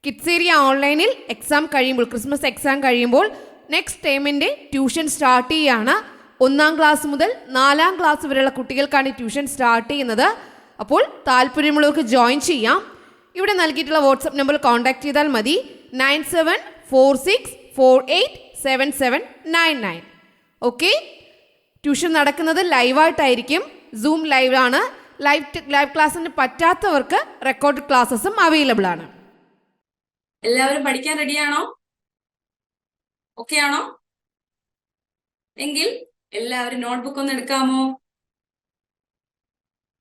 കിഡ്സേരിയ ഓൺലൈനിൽ എക്സാം കഴിയുമ്പോൾ, Christmas exam കഴിയുമ്പോൾ നെക്സ്റ്റ് ടേമിൻ്റെ ട്യൂഷൻ സ്റ്റാർട്ട് ചെയ്യുകയാണ്. 1-ാം ക്ലാസ് മുതൽ 4-ാം ക്ലാസ് വരെയുള്ള കുട്ടികൾക്കാണ് ട്യൂഷൻ സ്റ്റാർട്ട് ചെയ്യുന്നത്. അപ്പോൾ താല്പര്യമുള്ളവർക്ക് ജോയിൻ ചെയ്യാം. ഇവിടെ നൽകിയിട്ടുള്ള വാട്സപ്പ് നമ്പറിൽ കോൺടാക്ട് ചെയ്താൽ മതി. 9746487799. ഓക്കെ, ട്യൂഷൻ നടക്കുന്നത് ലൈവായിട്ടായിരിക്കും. സൂം ലൈവാണ്. ലൈവ് ക്ലാസ്സിന് പറ്റാത്തവർക്ക് റെക്കോർഡ് ക്ലാസ്സസും അവൈലബിൾ ആണ്. എല്ലാവരും പഠിക്കാൻ റെഡിയാണോ? ഓക്കെ ആണോ? എങ്കിൽ എല്ലാവരും നോട്ട്ബുക്ക് ഒന്ന് എടുക്കാമോ?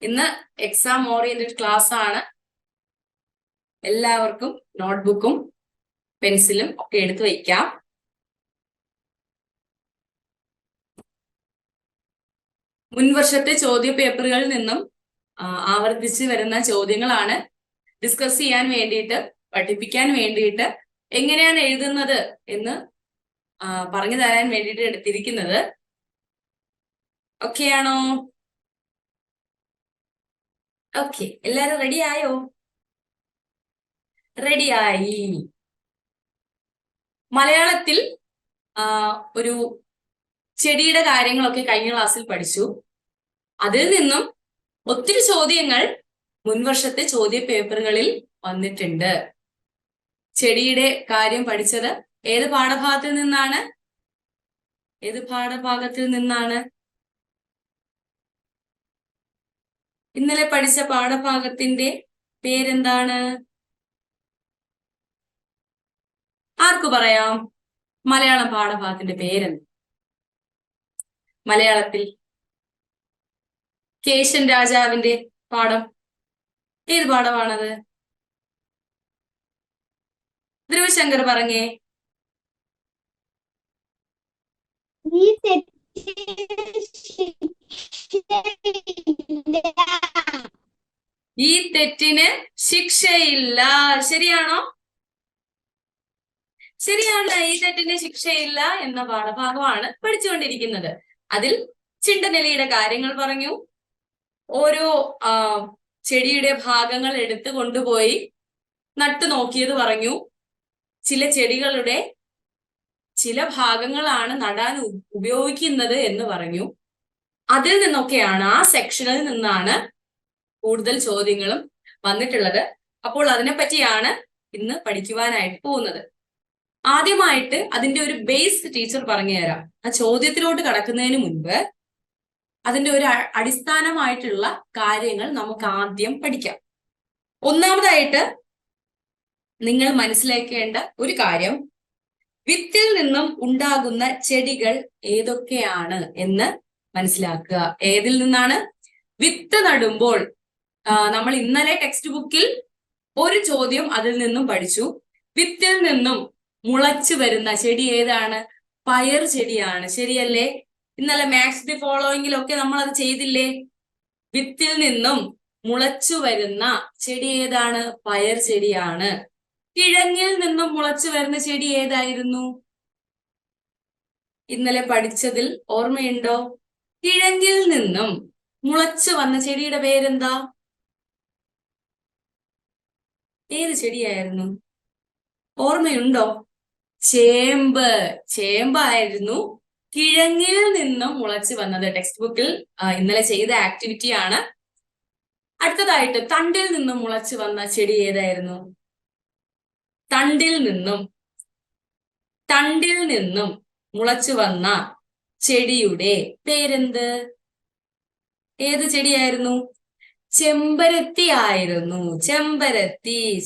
ഇന്ന് എക്സാം ഓറിയന്റഡ് ക്ലാസ് ആണ്. എല്ലാവർക്കും നോട്ട്ബുക്കും പെൻസിലും ഒക്കെ എടുത്തു വയ്ക്കാം. മുൻവർഷത്തെ ചോദ്യ പേപ്പറുകളിൽ നിന്നും ആവർത്തിച്ച് വരുന്ന ചോദ്യങ്ങളാണ് ഡിസ്കസ് ചെയ്യാൻ വേണ്ടിയിട്ട്, പഠിപ്പിക്കാൻ വേണ്ടിയിട്ട്, എങ്ങനെയാണ് എഴുതുന്നത് എന്ന് പറഞ്ഞു തരാൻ വേണ്ടിയിട്ട് എടുത്തിരിക്കുന്നത്. ഓക്കെ ആണോ? ഓക്കെ, എല്ലാരും റെഡി ആയോ? റെഡിയായി. മലയാളത്തിൽ ഒരു ചെടിയുടെ കാര്യങ്ങളൊക്കെ കഴിഞ്ഞ ക്ലാസ്സിൽ പഠിച്ചു. അതിൽ നിന്നും ഒത്തിരി ചോദ്യങ്ങൾ മുൻവർഷത്തെ ചോദ്യ പേപ്പറുകളിൽ വന്നിട്ടുണ്ട്. ചെടിയുടെ കാര്യം പഠിച്ചത് ഏത് പാഠഭാഗത്തിൽ നിന്നാണ്? ഏത് പാഠഭാഗത്തിൽ നിന്നാണ്? ഇന്നലെ പഠിച്ച പാഠഭാഗത്തിന്റെ പേരെന്താണ്? ആർക്ക് പറയാം? മലയാളം പാഠഭാഗത്തിന്റെ പേരെന്ത്? മലയാളത്തിൽ കേശൻ രാജാവിന്റെ പാഠം ഏത് പാഠമാണത്? ധ്രുവശങ്കർ പറഞ്ഞേ. ഈ തെറ്റിന് ശിക്ഷയില്ല. ശരിയാണോ? ശരിയാണ്. ഈ തെറ്റിന് ശിക്ഷയില്ല എന്ന പാഠഭാഗമാണ് പഠിച്ചുകൊണ്ടിരിക്കുന്നത്. അതിൽ ചിണ്ടനെലിയുടെ കാര്യങ്ങൾ പറഞ്ഞു. ഓരോ ചെടിയുടെ ഭാഗങ്ങൾ എടുത്തു കൊണ്ടുപോയി നട്ടു നോക്കിയത് പറഞ്ഞു. ചില ചെടികളുടെ ചില ഭാഗങ്ങളാണ് നടാൻ ഉപയോഗിക്കുന്നത് എന്ന് പറഞ്ഞു. അതിൽ നിന്നൊക്കെയാണ്, ആ സെക്ഷനിൽ നിന്നാണ് കൂടുതൽ ചോദ്യങ്ങളും വന്നിട്ടുള്ളത്. അപ്പോൾ അതിനെ പറ്റിയാണ് ഇന്ന് പഠിക്കുവാനായിട്ട് പോകുന്നത്. ആദ്യമായിട്ട് അതിന്റെ ഒരു ബേസ് ടീച്ചർ പറഞ്ഞു തരാം. ആ ചോദ്യത്തിലോട്ട് കടക്കുന്നതിന് മുൻപ് അതിന്റെ ഒരു അടിസ്ഥാനമായിട്ടുള്ള കാര്യങ്ങൾ നമുക്ക് ആദ്യം പഠിക്കാം. ഒന്നാമതായിട്ട് നിങ്ങൾ മനസ്സിലാക്കേണ്ട ഒരു കാര്യം, വിത്തിൽ നിന്നും ഉണ്ടാകുന്ന ചെടികൾ ഏതൊക്കെയാണ് എന്ന് മനസ്സിലാക്കുക. ഏതിൽ നിന്നാണ്? വിത്ത് നടുമ്പോൾ നമ്മൾ ഇന്നലെ ടെക്സ്റ്റ് ബുക്കിൽ ഒരു ചോദ്യം അതിൽ നിന്നും പഠിച്ചു. വിത്തിൽ നിന്നും മുളച്ചു വരുന്ന ചെടി ഏതാണ്? പയർ ചെടിയാണ്. ശരിയല്ലേ? ഇന്നലെ മാത്സ് ദി ഫോളോയിങ്ങിലൊക്കെ നമ്മൾ അത് ചെയ്തില്ലേ? വിത്തിൽ നിന്നും മുളച്ചു വരുന്ന ചെടി ഏതാണ്? പയർ ചെടിയാണ്. കിഴങ്ങിൽ നിന്നും മുളച്ചു വരുന്ന ചെടി ഏതായിരുന്നു? ഇന്നലെ പഠിച്ചതിൽ ഓർമ്മയുണ്ടോ? കിഴങ്ങിൽ നിന്നും മുളച്ചു വന്ന ചെടിയുടെ പേരെന്താ? ഏത് ചെടിയായിരുന്നു? ഓർമ്മയുണ്ടോ? ചേമ്പ്. ചേമ്പായിരുന്നു കിഴങ്ങിൽ നിന്നും മുളച്ചു വന്നത്. ടെക്സ്റ്റ് ബുക്കിൽ ഇന്നലെ ചെയ്ത ആക്ടിവിറ്റി ആണ്. അടുത്തതായിട്ട് തണ്ടിൽ നിന്നും മുളച്ചു വന്ന ചെടി ഏതായിരുന്നു? തണ്ടിൽ നിന്നും മുളച്ചു വന്ന ചെടിയുടെ പേരെന്ത്? ഏത് ചെടിയായിരുന്നു? ചെമ്പരത്തി ആയിരുന്നു.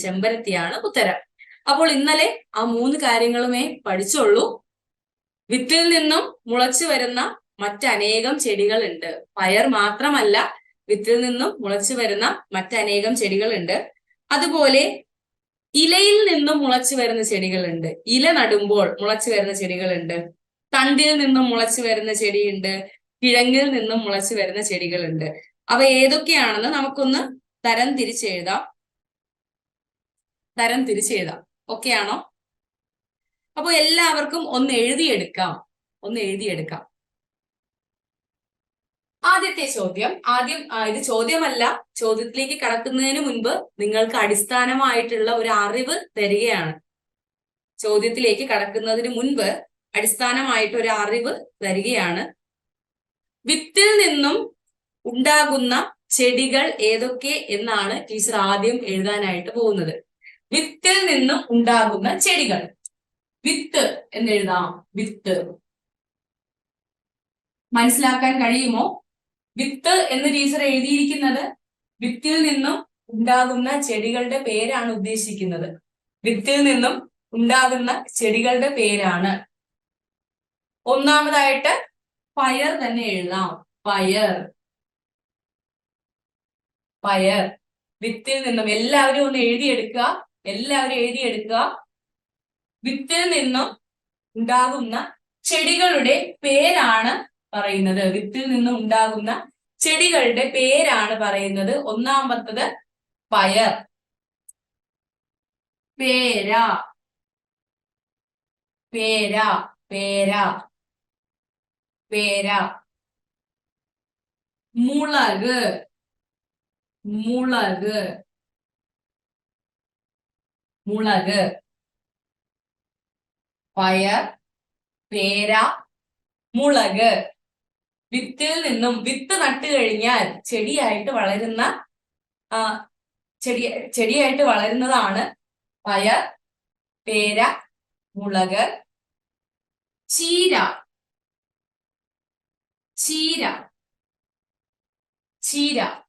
ചെമ്പരത്തിയാണ് ഉത്തരം. അപ്പോൾ ഇന്നലെ ആ 3 കാര്യങ്ങളുമേ പഠിച്ചുള്ളൂ. വിത്തിൽ നിന്നും മുളച്ചു വരുന്ന മറ്റനേകം ചെടികളുണ്ട്. പയർ മാത്രമല്ല, വിത്തിൽ നിന്നും മുളച്ചു വരുന്ന മറ്റനേകം ചെടികളുണ്ട്. അതുപോലെ ഇലയിൽ നിന്നും മുളച്ചു വരുന്ന ചെടികളുണ്ട്. ഇല നടുമ്പോൾ മുളച്ചു വരുന്ന ചെടികളുണ്ട്. തണ്ടിൽ നിന്നും മുളച്ചു വരുന്ന ചെടിയുണ്ട്. കിഴങ്ങിൽ നിന്നും മുളച്ചു വരുന്ന ചെടികളുണ്ട്. അവ ഏതൊക്കെയാണെന്ന് നമുക്കൊന്ന് തരം തിരിച്ചെഴുതാം. ഓക്കെ ആണോ? അപ്പൊ എല്ലാവർക്കും ഒന്ന് എഴുതിയെടുക്കാം. ആദ്യത്തെ ചോദ്യം, ഇത് ചോദ്യമല്ല, ചോദ്യത്തിലേക്ക് കടക്കുന്നതിന് മുൻപ് നിങ്ങൾക്ക് അടിസ്ഥാനമായിട്ടുള്ള ഒരു അറിവ് തരികയാണ്. ചോദ്യത്തിലേക്ക് കടക്കുന്നതിന് മുൻപ് അടിസ്ഥാനമായിട്ട് ഒരു അറിവ് തരികയാണ്. വിത്തിൽ നിന്നും ഉണ്ടാകുന്ന ചെടികൾ ഏതൊക്കെ എന്നാണ് ടീച്ചർ ആദ്യം എഴുതാനായിട്ട് പോകുന്നത്. വിത്തിൽ നിന്നും ഉണ്ടാകുന്ന ചെടികൾ. വിത്ത് എന്നെഴുതാം. വിത്ത് മനസ്സിലാക്കാൻ കഴിയുമോ? വിത്ത് എന്ന് ടീച്ചർ എഴുതിയിരിക്കുന്നത് വിത്തിൽ നിന്നും ഉണ്ടാകുന്ന ചെടികളുടെ പേരാണ് ഉദ്ദേശിക്കുന്നത്. വിത്തിൽ നിന്നും ഉണ്ടാകുന്ന ചെടികളുടെ പേരാണ്. ഒന്നാമതായിട്ട് പയർ തന്നെ എഴുതാം. പയർ. പയർ വിത്തിൽ നിന്നും. എല്ലാവരും ഒന്ന് എഴുതിയെടുക്കുക. എല്ലാവരും എഴുതിയെടുക്കുക. വിത്തിൽ നിന്നും ഉണ്ടാകുന്ന ചെടികളുടെ പേരാണ് പറയുന്നത്. വിത്തിൽ നിന്നും ഉണ്ടാകുന്ന ചെടികളുടെ പേരാണ് പറയുന്നത്. ഒന്നാമത്തത് പയർ. പേര. പേര. പേര. പേര. മുളക്. മുളക്. മുളക്. പയർ, പേര, മുളക്. വിത്തിൽ നിന്നും. വിത്ത് നട്ടു കഴിഞ്ഞാൽ ചെടിയായിട്ട് വളരുന്ന ചെടിയായിട്ട് വളരുന്നതാണ് പയർ, പേര, മുളക്. ചീര. ചീര. ചീര.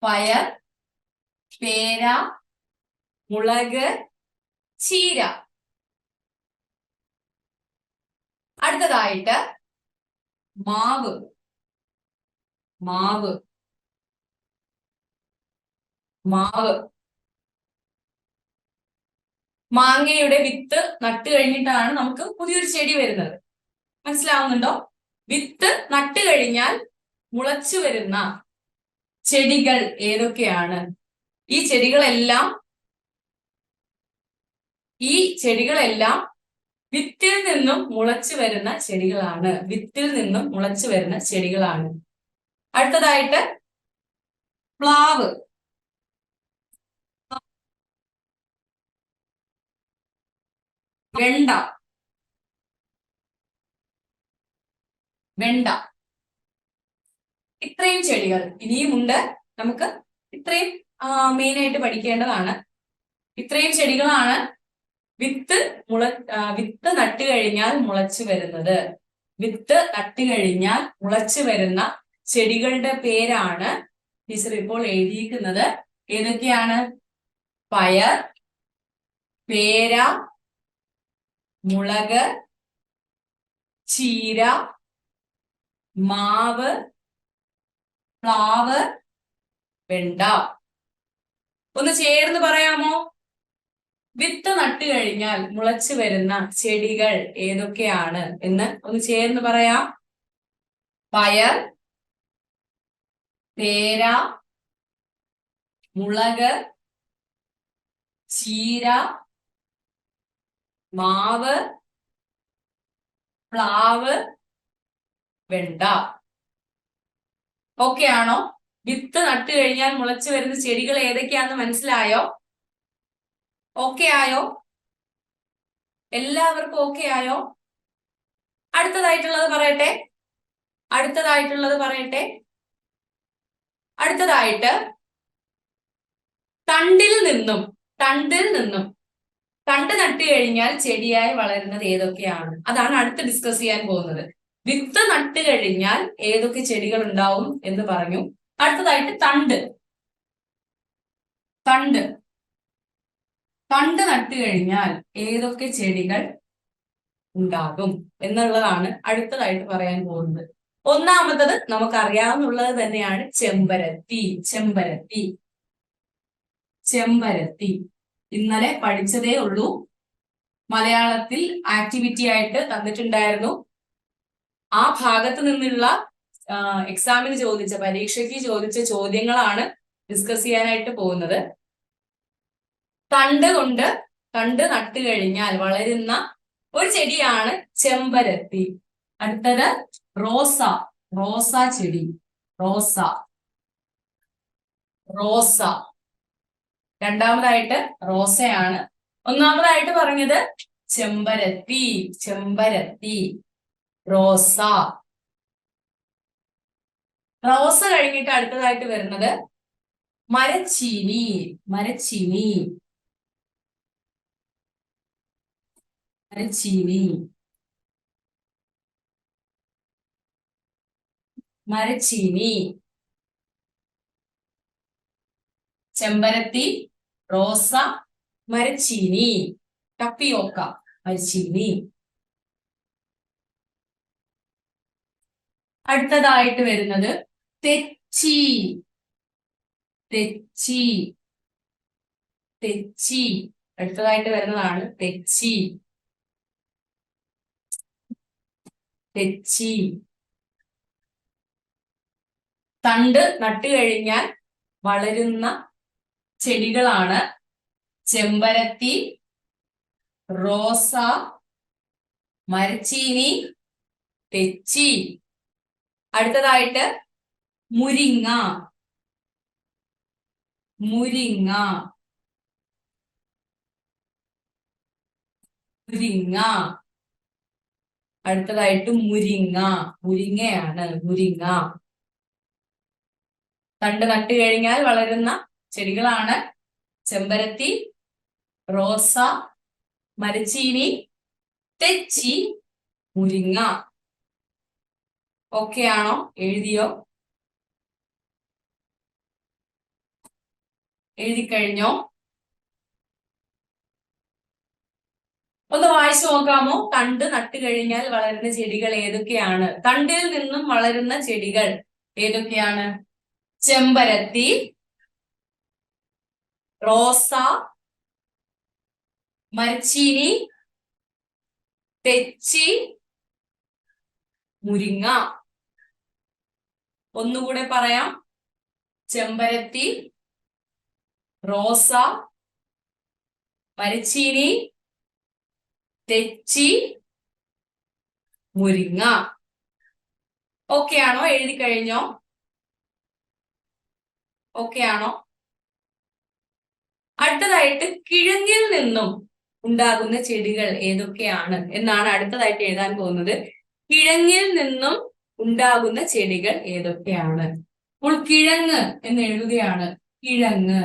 പയർ, പേര, മുളക്, ചീര. അടുത്തതായിട്ട് മാവ്. മാവ്. മാവ്. മാങ്ങയുടെ വിത്ത് നട്ടു കഴിഞ്ഞിട്ടാണ് നമുക്ക് പുതിയൊരു ചെടി വരുന്നത്. മനസ്സിലാവുന്നുണ്ടോ? വിത്ത് നട്ടു കഴിഞ്ഞാൽ മുളച്ചു വരുന്ന ചെടികൾ ഏതൊക്കെയാണ്? ഈ ചെടികളെല്ലാം വിത്തിൽ നിന്നും മുളച്ചു വരുന്ന ചെടികളാണ്. വിത്തിൽ നിന്നും മുളച്ചു വരുന്ന ചെടികളാണ്. അടുത്തതായിട്ട് പ്ലാവ്. വെണ്ട. വെണ്ട. ഇത്രയും ചെടികൾ ഇനിയുമുണ്ട്. നമുക്ക് ഇത്രയും മെയിൻ ആയിട്ട് പഠിക്കേണ്ടതാണ്. ഇത്രയും ചെടികളാണ് വിത്ത് നട്ടു കഴിഞ്ഞാൽ മുളച്ചു വരുന്നത്. വിത്ത് നട്ടു കഴിഞ്ഞാൽ മുളച്ചു വരുന്ന ചെടികളുടെ പേരാണ് ടീച്ചർ ഇപ്പോൾ എഴുതിയിരിക്കുന്നത്. ഏതൊക്കെയാണ്? പയർ, പേര, മുളക്, ചീര, മാവ്, പ്ലാവ്, വെണ്ട. ഒന്ന് ചേർന്ന് പറയാമോ? വിത്ത് നട്ടു കഴിഞ്ഞാൽ മുളച്ചു വരുന്ന ചെടികൾ ഏതൊക്കെയാണ് എന്ന് ഒന്ന് ചേർന്ന് പറയാം. പയർ, പേര, മുളക്, ചീര, മാവ്, പ്ലാവ്, വെണ്ട. ഓക്കെ ആണോ? വിത്ത് നട്ടു കഴിഞ്ഞാൽ മുളച്ചു വരുന്ന ചെടികൾ ഏതൊക്കെയാണെന്ന് മനസ്സിലായോ? ഓക്കെ ആയോ? എല്ലാവർക്കും ഓക്കെ ആയോ? അടുത്തതായിട്ടുള്ളത് പറയട്ടെ. അടുത്തതായിട്ട് തണ്ടിൽ നിന്നും. തണ്ട് നട്ടു കഴിഞ്ഞാൽ ചെടിയായി വളരുന്നത് ഏതൊക്കെയാണ്? അതാണ് അടുത്ത് ഡിസ്കസ് ചെയ്യാൻ പോകുന്നത്. വിത്ത് നട്ടു കഴിഞ്ഞാൽ ഏതൊക്കെ ചെടികൾ ഉണ്ടാവും എന്ന് പറഞ്ഞു. അടുത്തതായിട്ട് തണ്ട് നട്ടു കഴിഞ്ഞാൽ ഏതൊക്കെ ചെടികൾ ഉണ്ടാകും എന്നുള്ളതാണ് അടുത്തതായിട്ട് പറയാൻ പോകുന്നത്. ഒന്നാമത്തത് നമുക്കറിയാവുന്നുള്ളത് തന്നെയാണ് ചെമ്പരത്തി. ഇന്നലെ പഠിച്ചതേ ഉള്ളൂ. മലയാളത്തിൽ ആക്ടിവിറ്റി ആയിട്ട് തന്നിട്ടുണ്ടായിരുന്നു. ആ ഭാഗത്ത് നിന്നുള്ള എക്സാമിന് പരീക്ഷയ്ക്ക് ചോദിച്ച ചോദ്യങ്ങളാണ് ഡിസ്കസ് ചെയ്യാനായിട്ട് പോകുന്നത്. തണ്ട് നട്ടു കഴിഞ്ഞാൽ വളരുന്ന ഒരു ചെടിയാണ് ചെമ്പരത്തി. അടുത്തത് റോസ, റോസ ചെടി, റോസ, റോസ. രണ്ടാമതായിട്ട് റോസയാണ്. ഒന്നാമതായിട്ട് പറഞ്ഞത് ചെമ്പരത്തി, ചെമ്പരത്തി, റോസ. റോസ കഴിഞ്ഞിട്ട് അടുത്തതായിട്ട് വരുന്നത് മരച്ചീനി, മരച്ചീനി, മരച്ചീനി, മരച്ചീനി. ചെമ്പരത്തി, റോസ, മരച്ചീനി, ടപ്പിയോക്ക, മരച്ചീനി. അടുത്തതായിട്ട് വരുന്നത് തെച്ചി, തെച്ചി, തെച്ചി. അടുത്തതായിട്ട് വരുന്നതാണ് തെച്ചി, തെച്ചി. തണ്ട് നട്ടുകഴിഞ്ഞാൽ വളരുന്ന ചെടികളാണ് ചെമ്പരത്തി, റോസ, മരച്ചീനി, തെച്ചി. അടുത്തതായിട്ട് മുരിങ്ങ, മുരിങ്ങ, മുരിങ്ങ. അടുത്തതായിട്ട് മുരിങ്ങ, മുരിങ്ങയാണ്, മുരിങ്ങ. തണ്ട് നട്ടു കഴിഞ്ഞാൽ വളരുന്ന ചെടികളാണ് ചെമ്പരത്തി, റോസ, മരച്ചീനി, തെച്ചി, മുരിങ്ങ. ഓക്കെ ആണോ? എഴുതിയോ? എഴുതി കഴിഞ്ഞോ? ഒന്ന് വായിച്ചു നോക്കാമോ? തണ്ട് നട്ടു കഴിഞ്ഞാൽ വളരുന്ന ചെടികൾ ഏതൊക്കെയാണ്? തണ്ടിൽ നിന്നും വളരുന്ന ചെടികൾ ഏതൊക്കെയാണ്? ചെമ്പരത്തി, റോസ, മരച്ചീനി, തെച്ചി, മുരിങ്ങ. ഒന്നുകൂടെ പറയാം. ചെമ്പരത്തി, റോസ, മരച്ചീനി, തെച്ചി, മുരിങ്ങ. ഓക്കെ ആണോ? എഴുതി കഴിഞ്ഞോ? ഓക്കെ ആണോ? അടുത്തതായിട്ട് കിഴങ്ങിൽ നിന്നും ഉണ്ടാകുന്ന ചെടികൾ ഏതൊക്കെയാണ് എന്നാണ് അടുത്തതായിട്ട് എഴുതാൻ പോകുന്നത്. കിഴങ്ങിൽ നിന്നും ഉണ്ടാകുന്ന ചെടികൾ ഏതൊക്കെയാണ്? അപ്പോൾ കിഴങ്ങ് എന്ന് എഴുതുകയാണ്. കിഴങ്ങ്,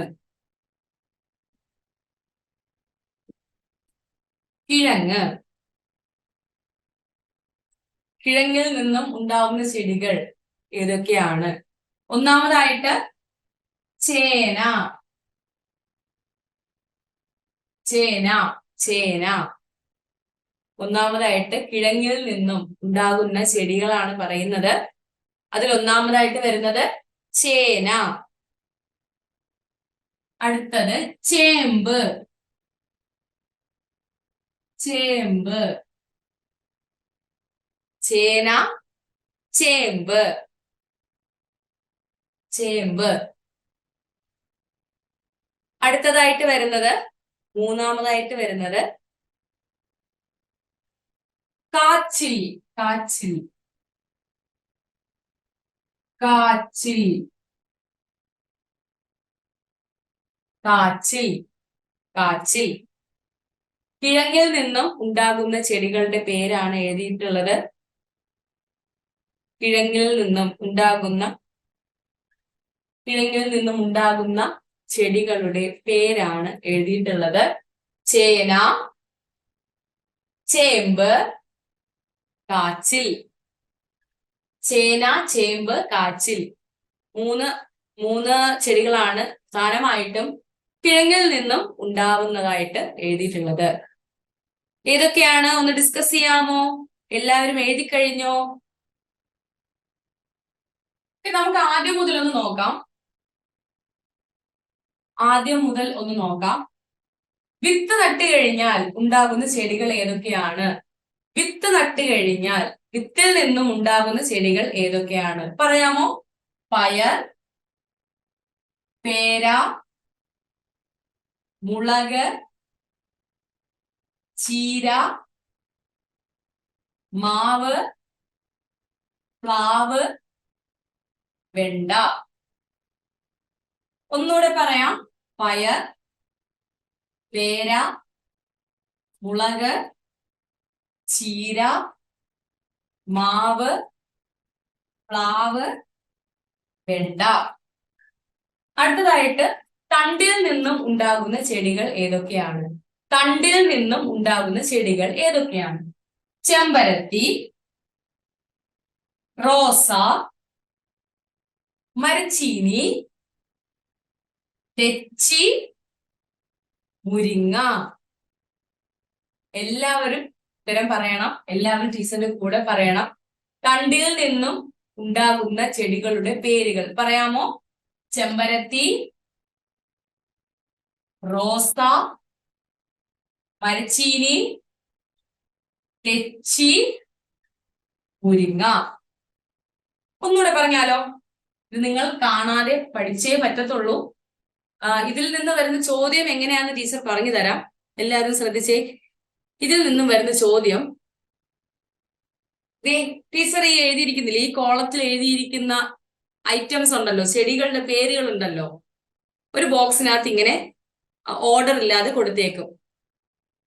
കിഴങ്ങ്. കിഴങ്ങിൽ നിന്നും ഉണ്ടാവുന്ന ചെടികൾ ഏതൊക്കെയാണ്? ഒന്നാമതായിട്ട് ചേന, ചേന, ചേന. ഒന്നാമതായിട്ട് കിഴങ്ങിൽ നിന്നും ഉണ്ടാകുന്ന ചെടികളാണ് പറയുന്നത്. അതിൽ ഒന്നാമതായിട്ട് വരുന്നത് ചേന. അടുത്തത് ചേമ്പ്, ചേമ്പ്, ചേന, ചേമ്പ്, ചേമ്പ്. അടുത്തതായിട്ട് വരുന്നത്, മൂന്നാമതായിട്ട് വരുന്നത് കാച്ചിൽ, കാച്ചിൽ, കാച്ചിൽ, കാച്ചിൽ, കാച്ചിൽ. കിഴങ്ങിൽ നിന്നും ഉണ്ടാകുന്ന ചെടികളുടെ പേരാണ് എഴുതിയിട്ടുള്ളത്. കിഴങ്ങിൽ നിന്നും ഉണ്ടാകുന്ന ചെടികളുടെ പേരാണ് എഴുതിയിട്ടുള്ളത്. ചേന, ചേമ്പ്, കാച്ചിൽ. ചേന, ചേമ്പ്, കാച്ചിൽ. മൂന്ന് ചെടികളാണ് പ്രധാനമായിട്ടും കിഴങ്ങിൽ നിന്നും ഉണ്ടാവുന്നതായിട്ട് എഴുതിയിട്ടുള്ളത്. ഏതൊക്കെയാണ്? ഒന്ന് ഡിസ്കസ് ചെയ്യാമോ? എല്ലാവരും എഴുതി കഴിഞ്ഞോ? നമുക്ക് ആദ്യം മുതൽ ഒന്ന് നോക്കാം. വിത്ത് നട്ട് കഴിഞ്ഞാൽ ഉണ്ടാകുന്ന ചെടികൾ ഏതൊക്കെയാണ്? വിത്ത് നട്ട് കഴിഞ്ഞാൽ വിത്തിൽ നിന്നും ഉണ്ടാകുന്ന ചെടികൾ ഏതൊക്കെയാണ്? പറയാമോ? പയർ, പേര, മുളക്, ചീര, മാവ്, പ്ലാവ്, വെണ്ട. ഒന്നുകൂടെ പറയാം. പയർ, പേര, മുളക്, ചീര, മാവ്, പ്ലാവ്, വെണ്ട. അടുത്തതായിട്ട് തണ്ടിൽ നിന്നും ഉണ്ടാകുന്ന ചെടികൾ ഏതൊക്കെയാണ്? തണ്ടിൽ നിന്നും ഉണ്ടാകുന്ന ചെടികൾ ഏതൊക്കെയാണ്? ചെമ്പരത്തി, റോസ, മരച്ചീനി, തെച്ചി, മുരിങ്ങ. എല്ലാവരും ഉത്തരം പറയണം. എല്ലാവരും ടീച്ചറിന്റെ കൂടെ പറയണം. തണ്ടിൽ നിന്നും ഉണ്ടാകുന്ന ചെടികളുടെ പേരുകൾ പറയാമോ? ചെമ്പരത്തി, റോസ, മരച്ചീനി, തെച്ചി, മുരിങ്ങ. ഒന്നുകൂടെ പറഞ്ഞാലോ? ഇത് നിങ്ങൾ കാണാതെ പഠിച്ചേ പറ്റത്തുള്ളൂ. ഇതിൽ നിന്ന് വരുന്ന ചോദ്യം എങ്ങനെയാണെന്ന് ടീച്ചർ പറഞ്ഞു തരാം. എല്ലാവരും ശ്രദ്ധിച്ചേ. ഇതിൽ നിന്നും വരുന്ന ചോദ്യം ടീച്ചർ ഈ എഴുതിയിരിക്കുന്നില്ല, ഈ കോളത്തിൽ എഴുതിയിരിക്കുന്ന ഐറ്റംസ് ഉണ്ടല്ലോ, ചെടികളുടെ പേരുകൾ ഉണ്ടല്ലോ, ഒരു ബോക്സിനകത്ത് ഇങ്ങനെ ഓർഡർ ഇല്ലാതെ കൊടുത്തേക്കും.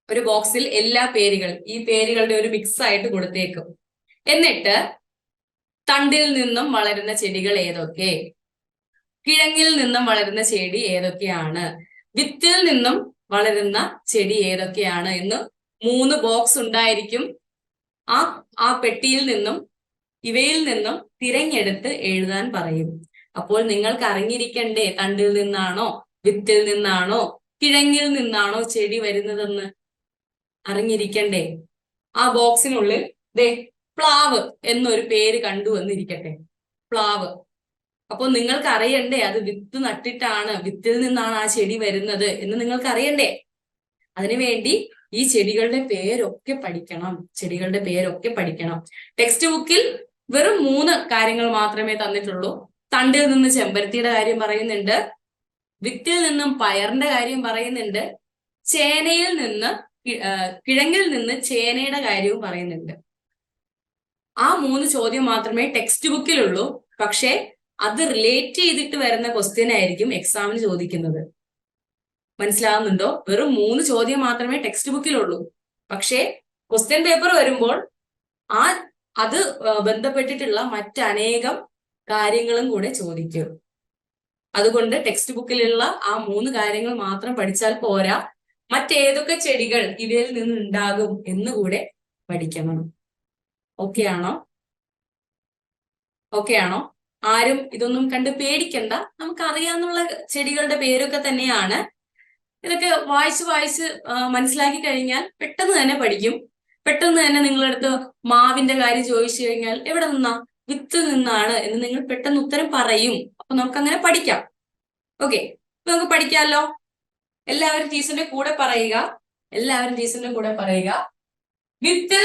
ഒരു ബോക്സിൽ എല്ലാ പേരുകൾ, ഈ പേരുകളുടെ ഒരു മിക്സ് ആയിട്ട് കൊടുത്തേക്കും. എന്നിട്ട് തണ്ടിൽ നിന്നും വളരുന്ന ചെടികൾ ഏതൊക്കെ, കിഴങ്ങിൽ നിന്നും വളരുന്ന ചെടി ഏതൊക്കെയാണ്, വിത്തിൽ നിന്നും വളരുന്ന ചെടി ഏതൊക്കെയാണ് എന്ന് 3 ബോക്സ് ഉണ്ടായിരിക്കും. ആ പെട്ടിയിൽ നിന്നും ഇവയിൽ നിന്നും തിരഞ്ഞെടുത്ത് എഴുതാൻ പറയും. അപ്പോൾ നിങ്ങൾക്ക് അറിഞ്ഞിരിക്കണ്ടേ തണ്ടിൽ നിന്നാണോ, വിത്തിൽ നിന്നാണോ, കിഴങ്ങിൽ നിന്നാണോ ചെടി വരുന്നതെന്ന് അറിഞ്ഞിരിക്കണ്ടേ? ആ ബോക്സിനുള്ളിൽ പ്ലാവ് എന്നൊരു പേര് കണ്ടുവന്നിരിക്കട്ടെ, പ്ലാവ്. അപ്പൊ നിങ്ങൾക്ക് അറിയണ്ടേ അത് വിത്ത് നട്ടിട്ടാണ്, വിത്തിൽ നിന്നാണ് ആ ചെടി വരുന്നത് എന്ന് നിങ്ങൾക്ക് അറിയണ്ടേ? അതിനുവേണ്ടി ഈ ചെടികളുടെ പേരൊക്കെ പഠിക്കണം. ചെടികളുടെ പേരൊക്കെ പഠിക്കണം. ടെക്സ്റ്റ് ബുക്കിൽ വെറും 3 കാര്യങ്ങൾ മാത്രമേ തന്നിട്ടുള്ളൂ. തണ്ടിൽ നിന്ന് ചെമ്പരത്തിയുടെ കാര്യം പറയുന്നുണ്ട്, വിത്തിൽ നിന്നും പയറിന്റെ കാര്യം പറയുന്നുണ്ട്, ചേനയിൽ നിന്ന് കിഴങ്ങിൽ നിന്ന് ചേനയുടെ കാര്യവും പറയുന്നുണ്ട്. ആ 3 ചോദ്യം മാത്രമേ ടെക്സ്റ്റ് ബുക്കിലുള്ളൂ. പക്ഷെ അത് റിലേറ്റ് ചെയ്തിട്ട് വരുന്ന ക്വസ്റ്റ്യൻ ആയിരിക്കും എക്സാമിന് ചോദിക്കുന്നത്. മനസ്സിലാവുന്നുണ്ടോ? വെറും 3 ചോദ്യം മാത്രമേ ടെക്സ്റ്റ് ബുക്കിലുള്ളൂ. പക്ഷേ ക്വസ്റ്റ്യൻ പേപ്പർ വരുമ്പോൾ അത് ബന്ധപ്പെട്ടിട്ടുള്ള മറ്റനേകം കാര്യങ്ങളും കൂടെ ചോദിക്കും. അതുകൊണ്ട് ടെക്സ്റ്റ് ബുക്കിലുള്ള ആ 3 കാര്യങ്ങൾ മാത്രം പഠിച്ചാൽ പോരാ, മറ്റേതൊക്കെ ചെടികൾ ഇവയിൽ നിന്നുണ്ടാകും എന്നുകൂടെ പഠിക്കണം. ഓക്കെ ആണോ? ഓക്കെ ആണോ? ആരും ഇതൊന്നും കണ്ട് പേടിക്കണ്ട. നമുക്ക് അറിയാവുന്ന ചെടികളുടെ പേരൊക്കെ തന്നെയാണ്. ഇതൊക്കെ വായിച്ച് മനസ്സിലാക്കി കഴിഞ്ഞാൽ പെട്ടെന്ന് തന്നെ പഠിക്കും. പെട്ടെന്ന് തന്നെ നിങ്ങളടുത്ത് മാവിന്റെ കാര്യം ചോദിച്ചു കഴിഞ്ഞാൽ എവിടെ നിന്നാ, വിത്തിൽ നിന്നാണ് എന്ന് നിങ്ങൾ പെട്ടെന്ന് ഉത്തരം പറയും. അപ്പൊ നമുക്ക് അങ്ങനെ പഠിക്കാം. ഓക്കെ, നമുക്ക് പഠിക്കാമല്ലോ. എല്ലാവരും ടീച്ചറിന്റെ കൂടെ പറയുക. എല്ലാവരും ടീച്ചറിന്റെ കൂടെ പറയുക. വിത്തിൽ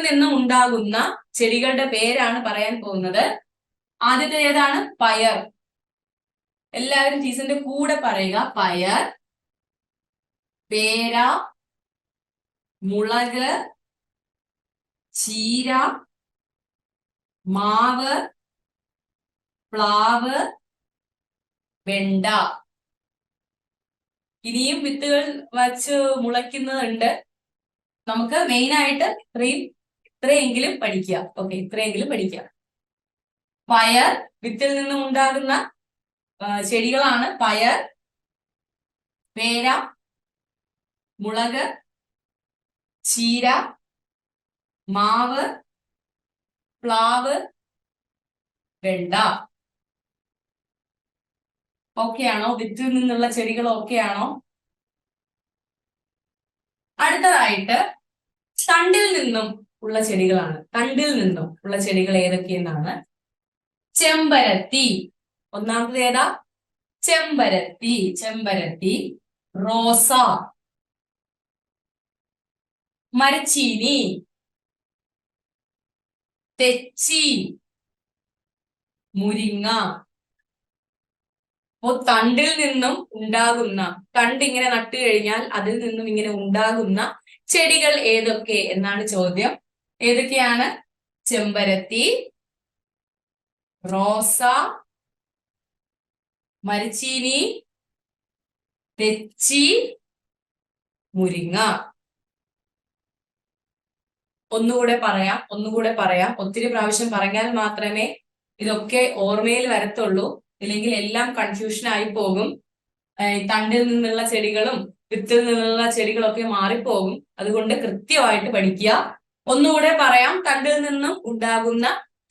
നിന്നും ഉണ്ടാകുന്ന ചെടികളുടെ പേരാണ് പറയാൻ പോകുന്നത്. ആദ്യത്തെ ഏതാണ്? പയർ. എല്ലാവരും ടീച്ചറിന്റെ കൂടെ പറയുക. പയർ, പേര, മുളക്, ചീര, മാവ്, പ്ലാവ്, വെണ്ട. ഇനിയും വിത്തുകൾ വച്ച് മുളയ്ക്കുന്നതുണ്ട്. നമുക്ക് മെയിൻ ആയിട്ട് ഇത്രയെങ്കിലും പഠിക്കുക. ഓക്കെ, ഇത്രയെങ്കിലും പഠിക്കുക. പയർ, വിത്തിൽ നിന്നും ഉണ്ടാകുന്ന ചെടികളാണ് പയർ, പേര, മുളക്, ചീര, മാവ്, പ്ലാവ്, വെണ്ട. ഓക്കെ ആണോ? വിത്തിൽ നിന്നുള്ള ചെടികൾ ഓക്കെ ആണോ? അടുത്തതായിട്ട് തണ്ടിൽ നിന്നും ഉള്ള ചെടികളാണ്. തണ്ടിൽ നിന്നും ഉള്ള ചെടികൾ ഏതൊക്കെയെന്നാണ്. ചെമ്പരത്തി. ഒന്നാമത് ഏതാ? ചെമ്പരത്തി. റോസ, മരച്ചീനി, തെച്ചി, മുരിങ്ങ. അപ്പോ തണ്ടിൽ നിന്നും ഉണ്ടാകുന്ന, തണ്ടിങ്ങനെ നട്ടു കഴിഞ്ഞാൽ അതിൽ നിന്നും ഇങ്ങനെ ഉണ്ടാകുന്ന ചെടികൾ ഏതൊക്കെ എന്നാണ് ചോദ്യം. ഏതൊക്കെയാണ്? ചെമ്പരത്തി, റോസ, മരിച്ചീനി, തെച്ചി, മുരിങ്ങ. ഒന്നുകൂടെ പറയാം. ഒത്തിരി പ്രാവശ്യം പറഞ്ഞാൽ മാത്രമേ ഇതൊക്കെ ഓർമ്മയിൽ വരത്തുള്ളൂ. ഇല്ലെങ്കിൽ എല്ലാം കൺഫ്യൂഷൻ ആയി പോകും. തണ്ടിൽ നിന്നുള്ള ചെടികളും വിത്തിൽ നിന്നുള്ള ചെടികളൊക്കെ മാറിപ്പോകും. അതുകൊണ്ട് കൃത്യമായിട്ട് പഠിക്കുക. ഒന്നുകൂടെ പറയാം. തണ്ടിൽ നിന്നും ഉണ്ടാകുന്ന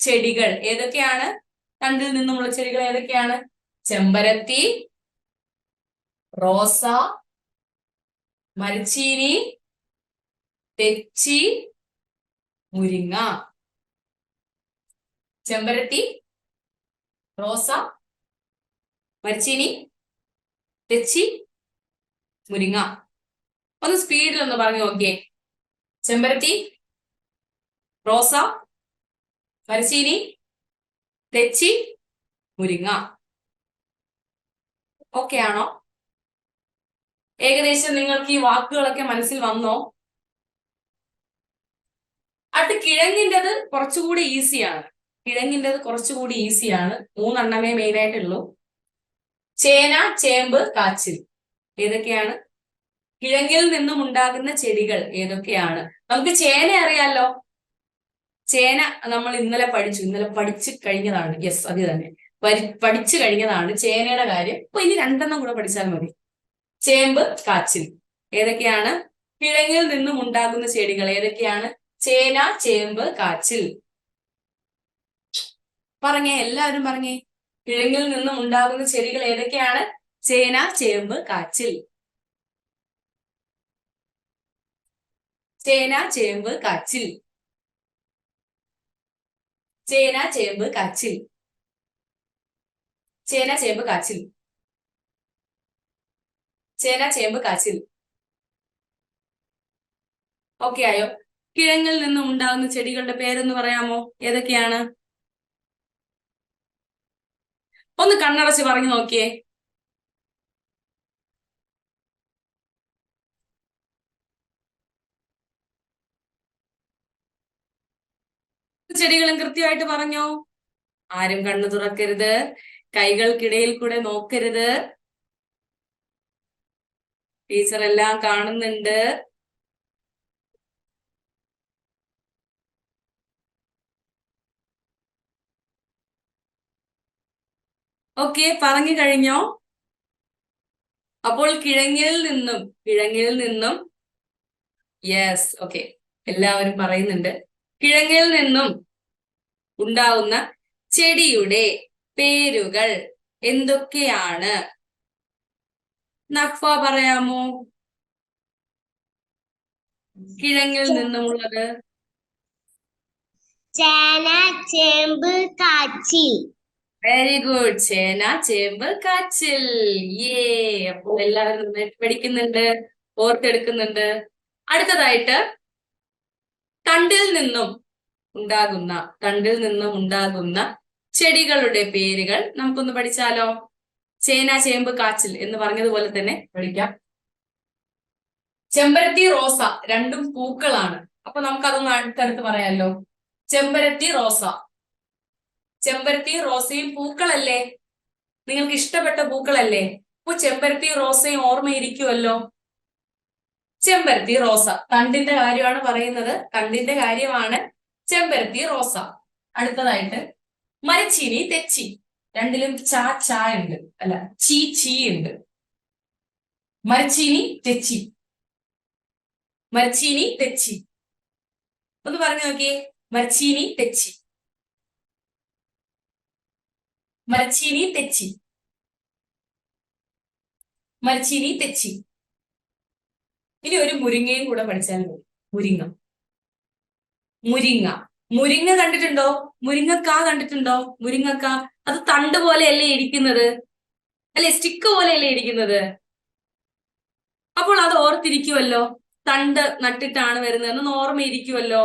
ചെടികൾ ഏതൊക്കെയാണ്? തണ്ടിൽ നിന്നുമുള്ള ചെടികൾ ഏതൊക്കെയാണ്? ചെമ്പരത്തി, റോസ, മരിച്ചീനി, തെച്ചി, മുരിങ്ങ. ചെമ്പരത്തി, റോസ, മരിച്ചീനി, തെച്ചി, മുരിങ്ങ. ഒന്ന് സ്പീഡിൽ ഒന്ന് പറഞ്ഞു നോക്കിയേ. ചെമ്പരത്തി, റോസ, മരിച്ചീനി, തെച്ചി, മുരിങ്ങ. ഓക്കെ ആണോ? ഏകദേശം നിങ്ങൾക്ക് ഈ വാക്കുകളൊക്കെ മനസ്സിൽ വന്നോ? അടുത്ത കിഴങ്ങിൻ്റെത് കുറച്ചുകൂടി ഈസിയാണ്. മൂന്നെണ്ണമേ മെയിൻ ആയിട്ടുള്ളൂ. ചേന, ചേമ്പ്, കാച്ചിൽ. ഏതൊക്കെയാണ്? കിഴങ്ങിൽ നിന്നും ഉണ്ടാകുന്ന ചെടികൾ ഏതൊക്കെയാണ്? നമുക്ക് ചേന അറിയാലോ. ചേന നമ്മൾ ഇന്നലെ പഠിച്ചു കഴിഞ്ഞതാണ്. യെസ്, അത് തന്നെ, പഠിച്ചു കഴിഞ്ഞതാണ് ചേനയുടെ കാര്യം. അപ്പൊ ഇനി രണ്ടെണ്ണം കൂടെ പഠിച്ചാൽ മതി. ചേമ്പ്, കാച്ചിൽ. ഏതൊക്കെയാണ്? കിഴങ്ങിൽ നിന്നും ഉണ്ടാകുന്ന ചെടികൾ ഏതൊക്കെയാണ്? ചേന, ചേമ്പ്, കാച്ചിൽ. പറഞ്ഞേ, എല്ലാവരും പറഞ്ഞേ. കിഴങ്ങിൽ നിന്നും ഉണ്ടാകുന്ന ചെടികൾ ഏതൊക്കെയാണ്? ചേന, ചേമ്പ്, കാച്ചിൽ. ചേന, ചേമ്പ്, കാച്ചിൽ. ചേന, ചേമ്പ്, കാച്ചിൽ. ചേന, ചേമ്പ്, കാച്ചിൽ. ചേന, ചേമ്പ്, കാച്ചിൽ. ഓക്കെ ആയോ? കിഴങ്ങിൽ നിന്നും ഉണ്ടാകുന്ന ചെടികളുടെ പേരൊന്ന് പറയാമോ? ഏതൊക്കെയാണ്? ഒന്ന് കണ്ണടച്ച് പറഞ്ഞു നോക്കിയേ. ചെടികളും കൃത്യമായിട്ട് പറഞ്ഞോ. ആരും കണ്ണു തുറക്കരുത്. കൈകൾക്കിടയിൽ കൂടെ നോക്കരുത്. ടീച്ചർ എല്ലാം കാണുന്നുണ്ട്. ഓക്കെ, പറഞ്ഞു കഴിഞ്ഞോ? അപ്പോൾ കിഴങ്ങിൽ നിന്നും യെസ്, ഓക്കെ, എല്ലാവരും പറയുന്നുണ്ട്. കിഴങ്ങിൽ നിന്നും ഉണ്ടാവുന്ന ചെടിയുടെ പേരുകൾ എന്തൊക്കെയാണ്? നഫ പറയാമോ? കിഴങ്ങിൽ നിന്നുമുള്ളത്. ചേന, ചേമ്പ്, കാച്ചിൽ. Very good. ചേന, ചേമ്പ്, കാച്ചിൽ. അപ്പോൾ എല്ലാവരും നന്നായിട്ട് പഠിക്കുന്നുണ്ട്, ഓർത്തെടുക്കുന്നുണ്ട്. അടുത്തതായിട്ട് തണ്ടിൽ നിന്നും ഉണ്ടാകുന്ന ചെടികളുടെ പേരുകൾ നമുക്കൊന്ന് പഠിച്ചാലോ? ചേന, ചേമ്പ്, കാച്ചിൽ എന്ന് പറഞ്ഞതുപോലെ തന്നെ പഠിക്കാം. ചെമ്പരത്തി, റോസ രണ്ടും പൂക്കളാണ്. അപ്പൊ നമുക്കതൊന്ന് അടുത്തടുത്ത് പറയാലോ. ചെമ്പരത്തി, റോസ. ചെമ്പരത്തി, റോസയും പൂക്കളല്ലേ? നിങ്ങൾക്ക് ഇഷ്ടപ്പെട്ട പൂക്കളല്ലേ? അപ്പൊ ചെമ്പരത്തി, റോസയും ഓർമ്മയിരിക്കുമല്ലോ. ചെമ്പരത്തി, റോസ. തണ്ടിന്റെ കാര്യമാണ് പറയുന്നത്. തണ്ടിന്റെ കാര്യമാണ് ചെമ്പരത്തി, റോസ. അടുത്തതായിട്ട് മരിച്ചീനി, തെച്ചി. രണ്ടിലും ചാ ഉണ്ട്, അല്ല ചീ ഉണ്ട്. മരിച്ചീനി, തെച്ചി. മരിച്ചീനി, തെച്ചി. ഒന്ന് പറഞ്ഞു നോക്കിയേ. മരിച്ചീനി, തെച്ചി. മരിച്ചീനി, തെച്ചി. മരിച്ചീനി, തെച്ചി. ഇനി ഒരു മുരിങ്ങയും കൂടെ പഠിച്ചാൽ മതി. മുരിങ്ങ കണ്ടിട്ടുണ്ടോ? മുരിങ്ങക്കാ കണ്ടിട്ടുണ്ടോ? മുരിങ്ങക്ക അത് തണ്ട് പോലെയല്ലേ ഇരിക്കുന്നത്, അല്ലെ? സ്റ്റിക്ക് പോലെയല്ലേ ഇരിക്കുന്നത്. അപ്പോൾ അത് ഓർത്തിരിക്കുമല്ലോ. തണ്ട് നട്ടിട്ടാണ് വരുന്നതെന്ന് ഓർമ്മയിരിക്കുമല്ലോ.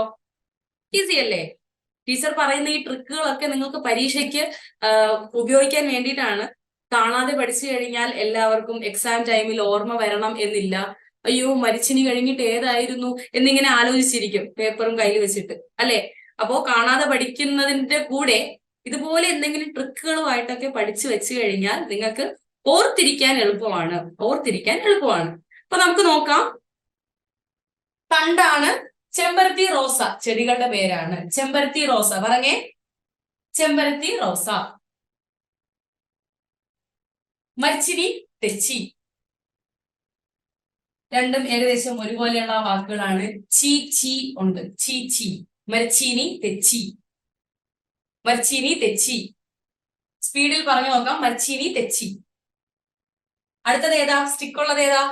ഈസി അല്ലേ? ടീച്ചർ പറയുന്ന ഈ ട്രിക്കുകളൊക്കെ നിങ്ങൾക്ക് പരീക്ഷയ്ക്ക് ഉപയോഗിക്കാൻ വേണ്ടിയിട്ടാണ്. കാണാതെ പഠിച്ചു കഴിഞ്ഞാൽ എല്ലാവർക്കും എക്സാം ടൈമിൽ ഓർമ്മ വരണം എന്നില്ല. അയ്യോ, മരിച്ചിനി കഴിഞ്ഞിട്ട് ഏതായിരുന്നു എന്നിങ്ങനെ ആലോചിച്ചിരിക്കും പേപ്പറും കയ്യിൽ വെച്ചിട്ട്, അല്ലെ? അപ്പോ കാണാതെ പഠിക്കുന്നതിന്റെ കൂടെ ഇതുപോലെ എന്തെങ്കിലും ട്രിക്കുകളുമായിട്ടൊക്കെ പഠിച്ചു വെച്ച് കഴിഞ്ഞാൽ നിങ്ങൾക്ക് ഓർത്തിരിക്കാൻ എളുപ്പമാണ്. അപ്പൊ നമുക്ക് നോക്കാം. തണ്ടാണ് ചെമ്പരത്തി റോസ, ചെടികളുടെ പേരാണ് ചെമ്പരത്തി റോസ. പറഞ്ഞേ, ചെമ്പരത്തി റോസ. മരിച്ചിനി, തെച്ചി. രണ്ടും ഏകദേശം ഒരുപോലെയുള്ള വാക്കുകളാണ്. ചീ ചീ ഉണ്ട്, ചീ ചീ. മരിച്ചീനി, തെച്ചി. മരിച്ചീനി, തെച്ചി. സ്പീഡിൽ പറഞ്ഞു നോക്കാം. മരിച്ചീനി, തെച്ചി. അടുത്തത് ഏതാ? സ്റ്റിക്കുള്ളത് ഏതാ?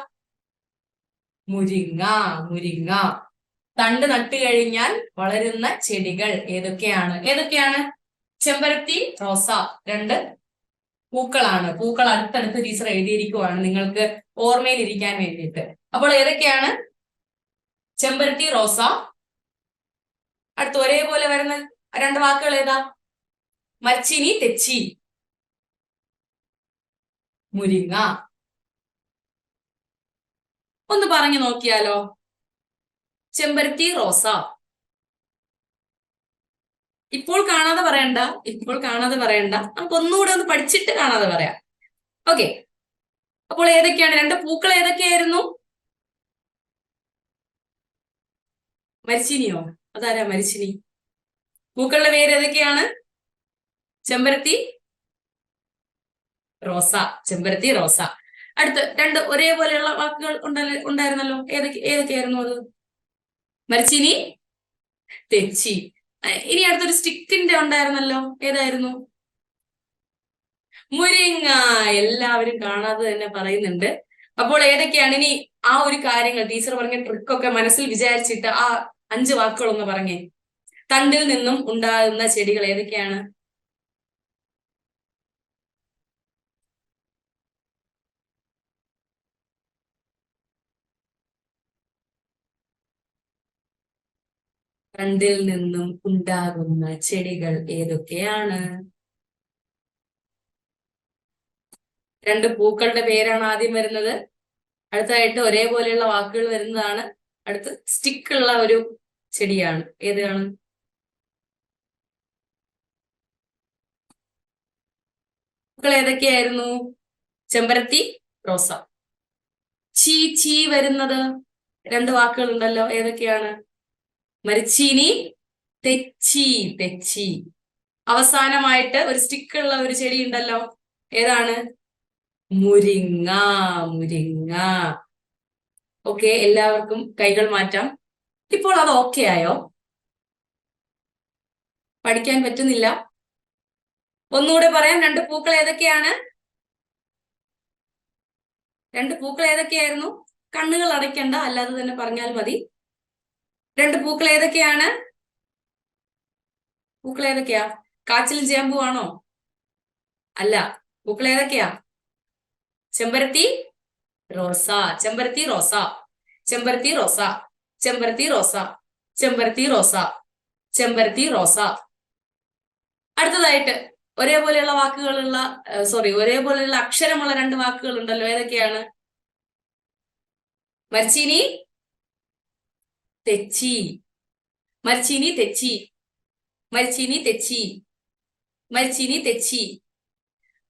മുരിങ്ങ. മുരിങ്ങ. തണ്ട് നട്ടു കഴിഞ്ഞാൽ വളരുന്ന ചെടികൾ ഏതൊക്കെയാണ്? ചെമ്പരത്തി, റോസ. രണ്ട് പൂക്കളാണ്. പൂക്കൾ അടുത്തടുത്ത് ടീച്ചർ എഴുതിയിരിക്കുവാണ് നിങ്ങൾക്ക് ഓർമ്മയിൽ ഇരിക്കാൻ വേണ്ടിയിട്ട്. അപ്പോൾ ഏതൊക്കെയാണ്? ചെമ്പരത്തി, റോസ. അടുത്ത് ഒരേപോലെ വരുന്ന രണ്ട് വാക്കുകൾ ഏതാ? മരിച്ചിനി, തെച്ചി. മുരിങ്ങ. ഒന്ന് പറഞ്ഞു നോക്കിയാലോ? ചെമ്പരത്തി, റോസ. ഇപ്പോൾ കാണാതെ പറയണ്ട. നമുക്ക് ഒന്നുകൂടെ ഒന്ന് പഠിച്ചിട്ട് കാണാതെ പറയാം. ഓക്കെ. അപ്പോൾ ഏതൊക്കെയാണ് രണ്ട് പൂക്കൾ? ഏതൊക്കെയായിരുന്നു? മരിച്ചിനിയോ? അതാരാ മരിച്ചിനി? പൂക്കളുടെ പേര് ഏതൊക്കെയാണ്? ചെമ്പരത്തി, റോസ. ചെമ്പരത്തി, റോസ. അടുത്ത് രണ്ട് ഒരേപോലെയുള്ള വാക്കുകൾ ഉണ്ടായിരുന്നല്ലോ. ഏതൊക്കെയായിരുന്നു അത്? മരിച്ചിനി, തെച്ചി. ഇനി അടുത്തൊരു സ്റ്റിക്കിന്റെ ഉണ്ടായിരുന്നല്ലോ. ഏതായിരുന്നു? മുരിങ്ങ. എല്ലാവരും കാണാതെ തന്നെ പറയുന്നുണ്ട്. അപ്പോൾ ഏതൊക്കെയാണ്? ഇനി ആ ഒരു കാര്യങ്ങൾ ടീച്ചർ പറഞ്ഞ ട്രിക്കൊക്കെ മനസ്സിൽ വിചാരിച്ചിട്ട് ആ 5 വാക്കുകളൊന്ന് പറഞ്ഞേ. തണ്ടിൽ നിന്നും ഉണ്ടാകുന്ന ചെടികൾ ഏതൊക്കെയാണ്? തണ്ടിൽ നിന്നും ഉണ്ടാകുന്ന ചെടികൾ ഏതൊക്കെയാണ്? രണ്ട് പൂക്കളുടെ പേരാണ് ആദ്യം വരുന്നത്. അടുത്തതായിട്ട് ഒരേപോലെയുള്ള വാക്കുകൾ വരുന്നതാണ്. അടുത്ത് സ്റ്റിക്കുള്ള ഒരു ചെടിയാണ്. ഏതാണ്? പൂക്കൾ ഏതൊക്കെയായിരുന്നു? ചെമ്പരത്തി, റോസ. ചീ ചീ വരുന്നത് രണ്ട് വാക്കുകൾ ഉണ്ടല്ലോ. ഏതൊക്കെയാണ്? മരിച്ചീനി, തെച്ചി. തെച്ചി. അവസാനമായിട്ട് ഒരു സ്റ്റിക്കുള്ള ഒരു ചെടി ഉണ്ടല്ലോ. ഏതാണ്? മുരിങ്ങ. മുരിങ്ങ. ഓക്കെ, എല്ലാവർക്കും കൈകൾ മാറ്റാം. ഇപ്പോൾ അത് ഓക്കെ ആയോ? പഠിക്കാൻ പറ്റുന്നില്ല? ഒന്നുകൂടെ പറയാം. രണ്ട് പൂക്കൾ ഏതൊക്കെയാണ്? രണ്ട് പൂക്കൾ ഏതൊക്കെയായിരുന്നു? കണ്ണുകൾ അടയ്ക്കണ്ട, അല്ലാതെ തന്നെ പറഞ്ഞാൽ മതി. രണ്ട് പൂക്കൾ ഏതൊക്കെയാണ്? പൂക്കൾ ഏതൊക്കെയാ? കാച്ചിലും ചേമ്പും ആണോ? അല്ല. പൂക്കൾ ഏതൊക്കെയാ? ചെമ്പരത്തി, റോസ. ചെമ്പരത്തി, റോസ. ചെമ്പരത്തി, റോസ. ചെമ്പരത്തി, റോസ. ചെമ്പരത്തി, റോസ. ചെമ്പരത്തി, റോസ. അടുത്തതായിട്ട് ഒരേപോലെയുള്ള വാക്കുകളുള്ള ഒരേപോലെയുള്ള അക്ഷരമുള്ള രണ്ട് വാക്കുകൾ ഉണ്ടല്ലോ. ഏതൊക്കെയാണ്? മരിച്ചീനി, തെച്ചി. മരിച്ചീനി, തെച്ചി. മരിച്ചീനി, തെച്ചി. മരിച്ചീനി, തെച്ചി.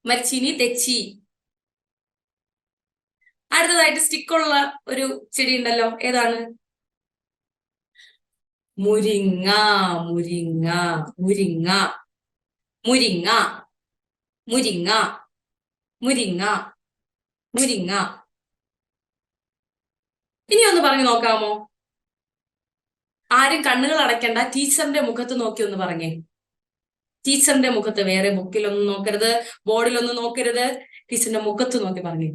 മരിച്ചീനി, തെച്ചി. അടുത്തതായിട്ട് സ്റ്റിക്കുള്ള ഒരു ചെടി ഉണ്ടല്ലോ. ഏതാണ്? മുരിങ്ങ. മുരിങ്ങ. മുരിങ്ങ. മുരിങ്ങ. മുരിങ്ങ. മുരിങ്ങ. മുരിങ്ങ. ഇനി ഒന്ന് പറഞ്ഞു നോക്കാമോ? ആരും കണ്ണുകൾ അടയ്ക്കണ്ട. ടീച്ചറിന്റെ മുഖത്ത് നോക്കി ഒന്ന് പറഞ്ഞേ. ടീച്ചറിന്റെ മുഖത്ത്, വേറെ ബുക്കിലൊന്നും നോക്കരുത്, ബോർഡിലൊന്നും നോക്കരുത്. ടീച്ചറിന്റെ മുഖത്ത് നോക്കി പറഞ്ഞു.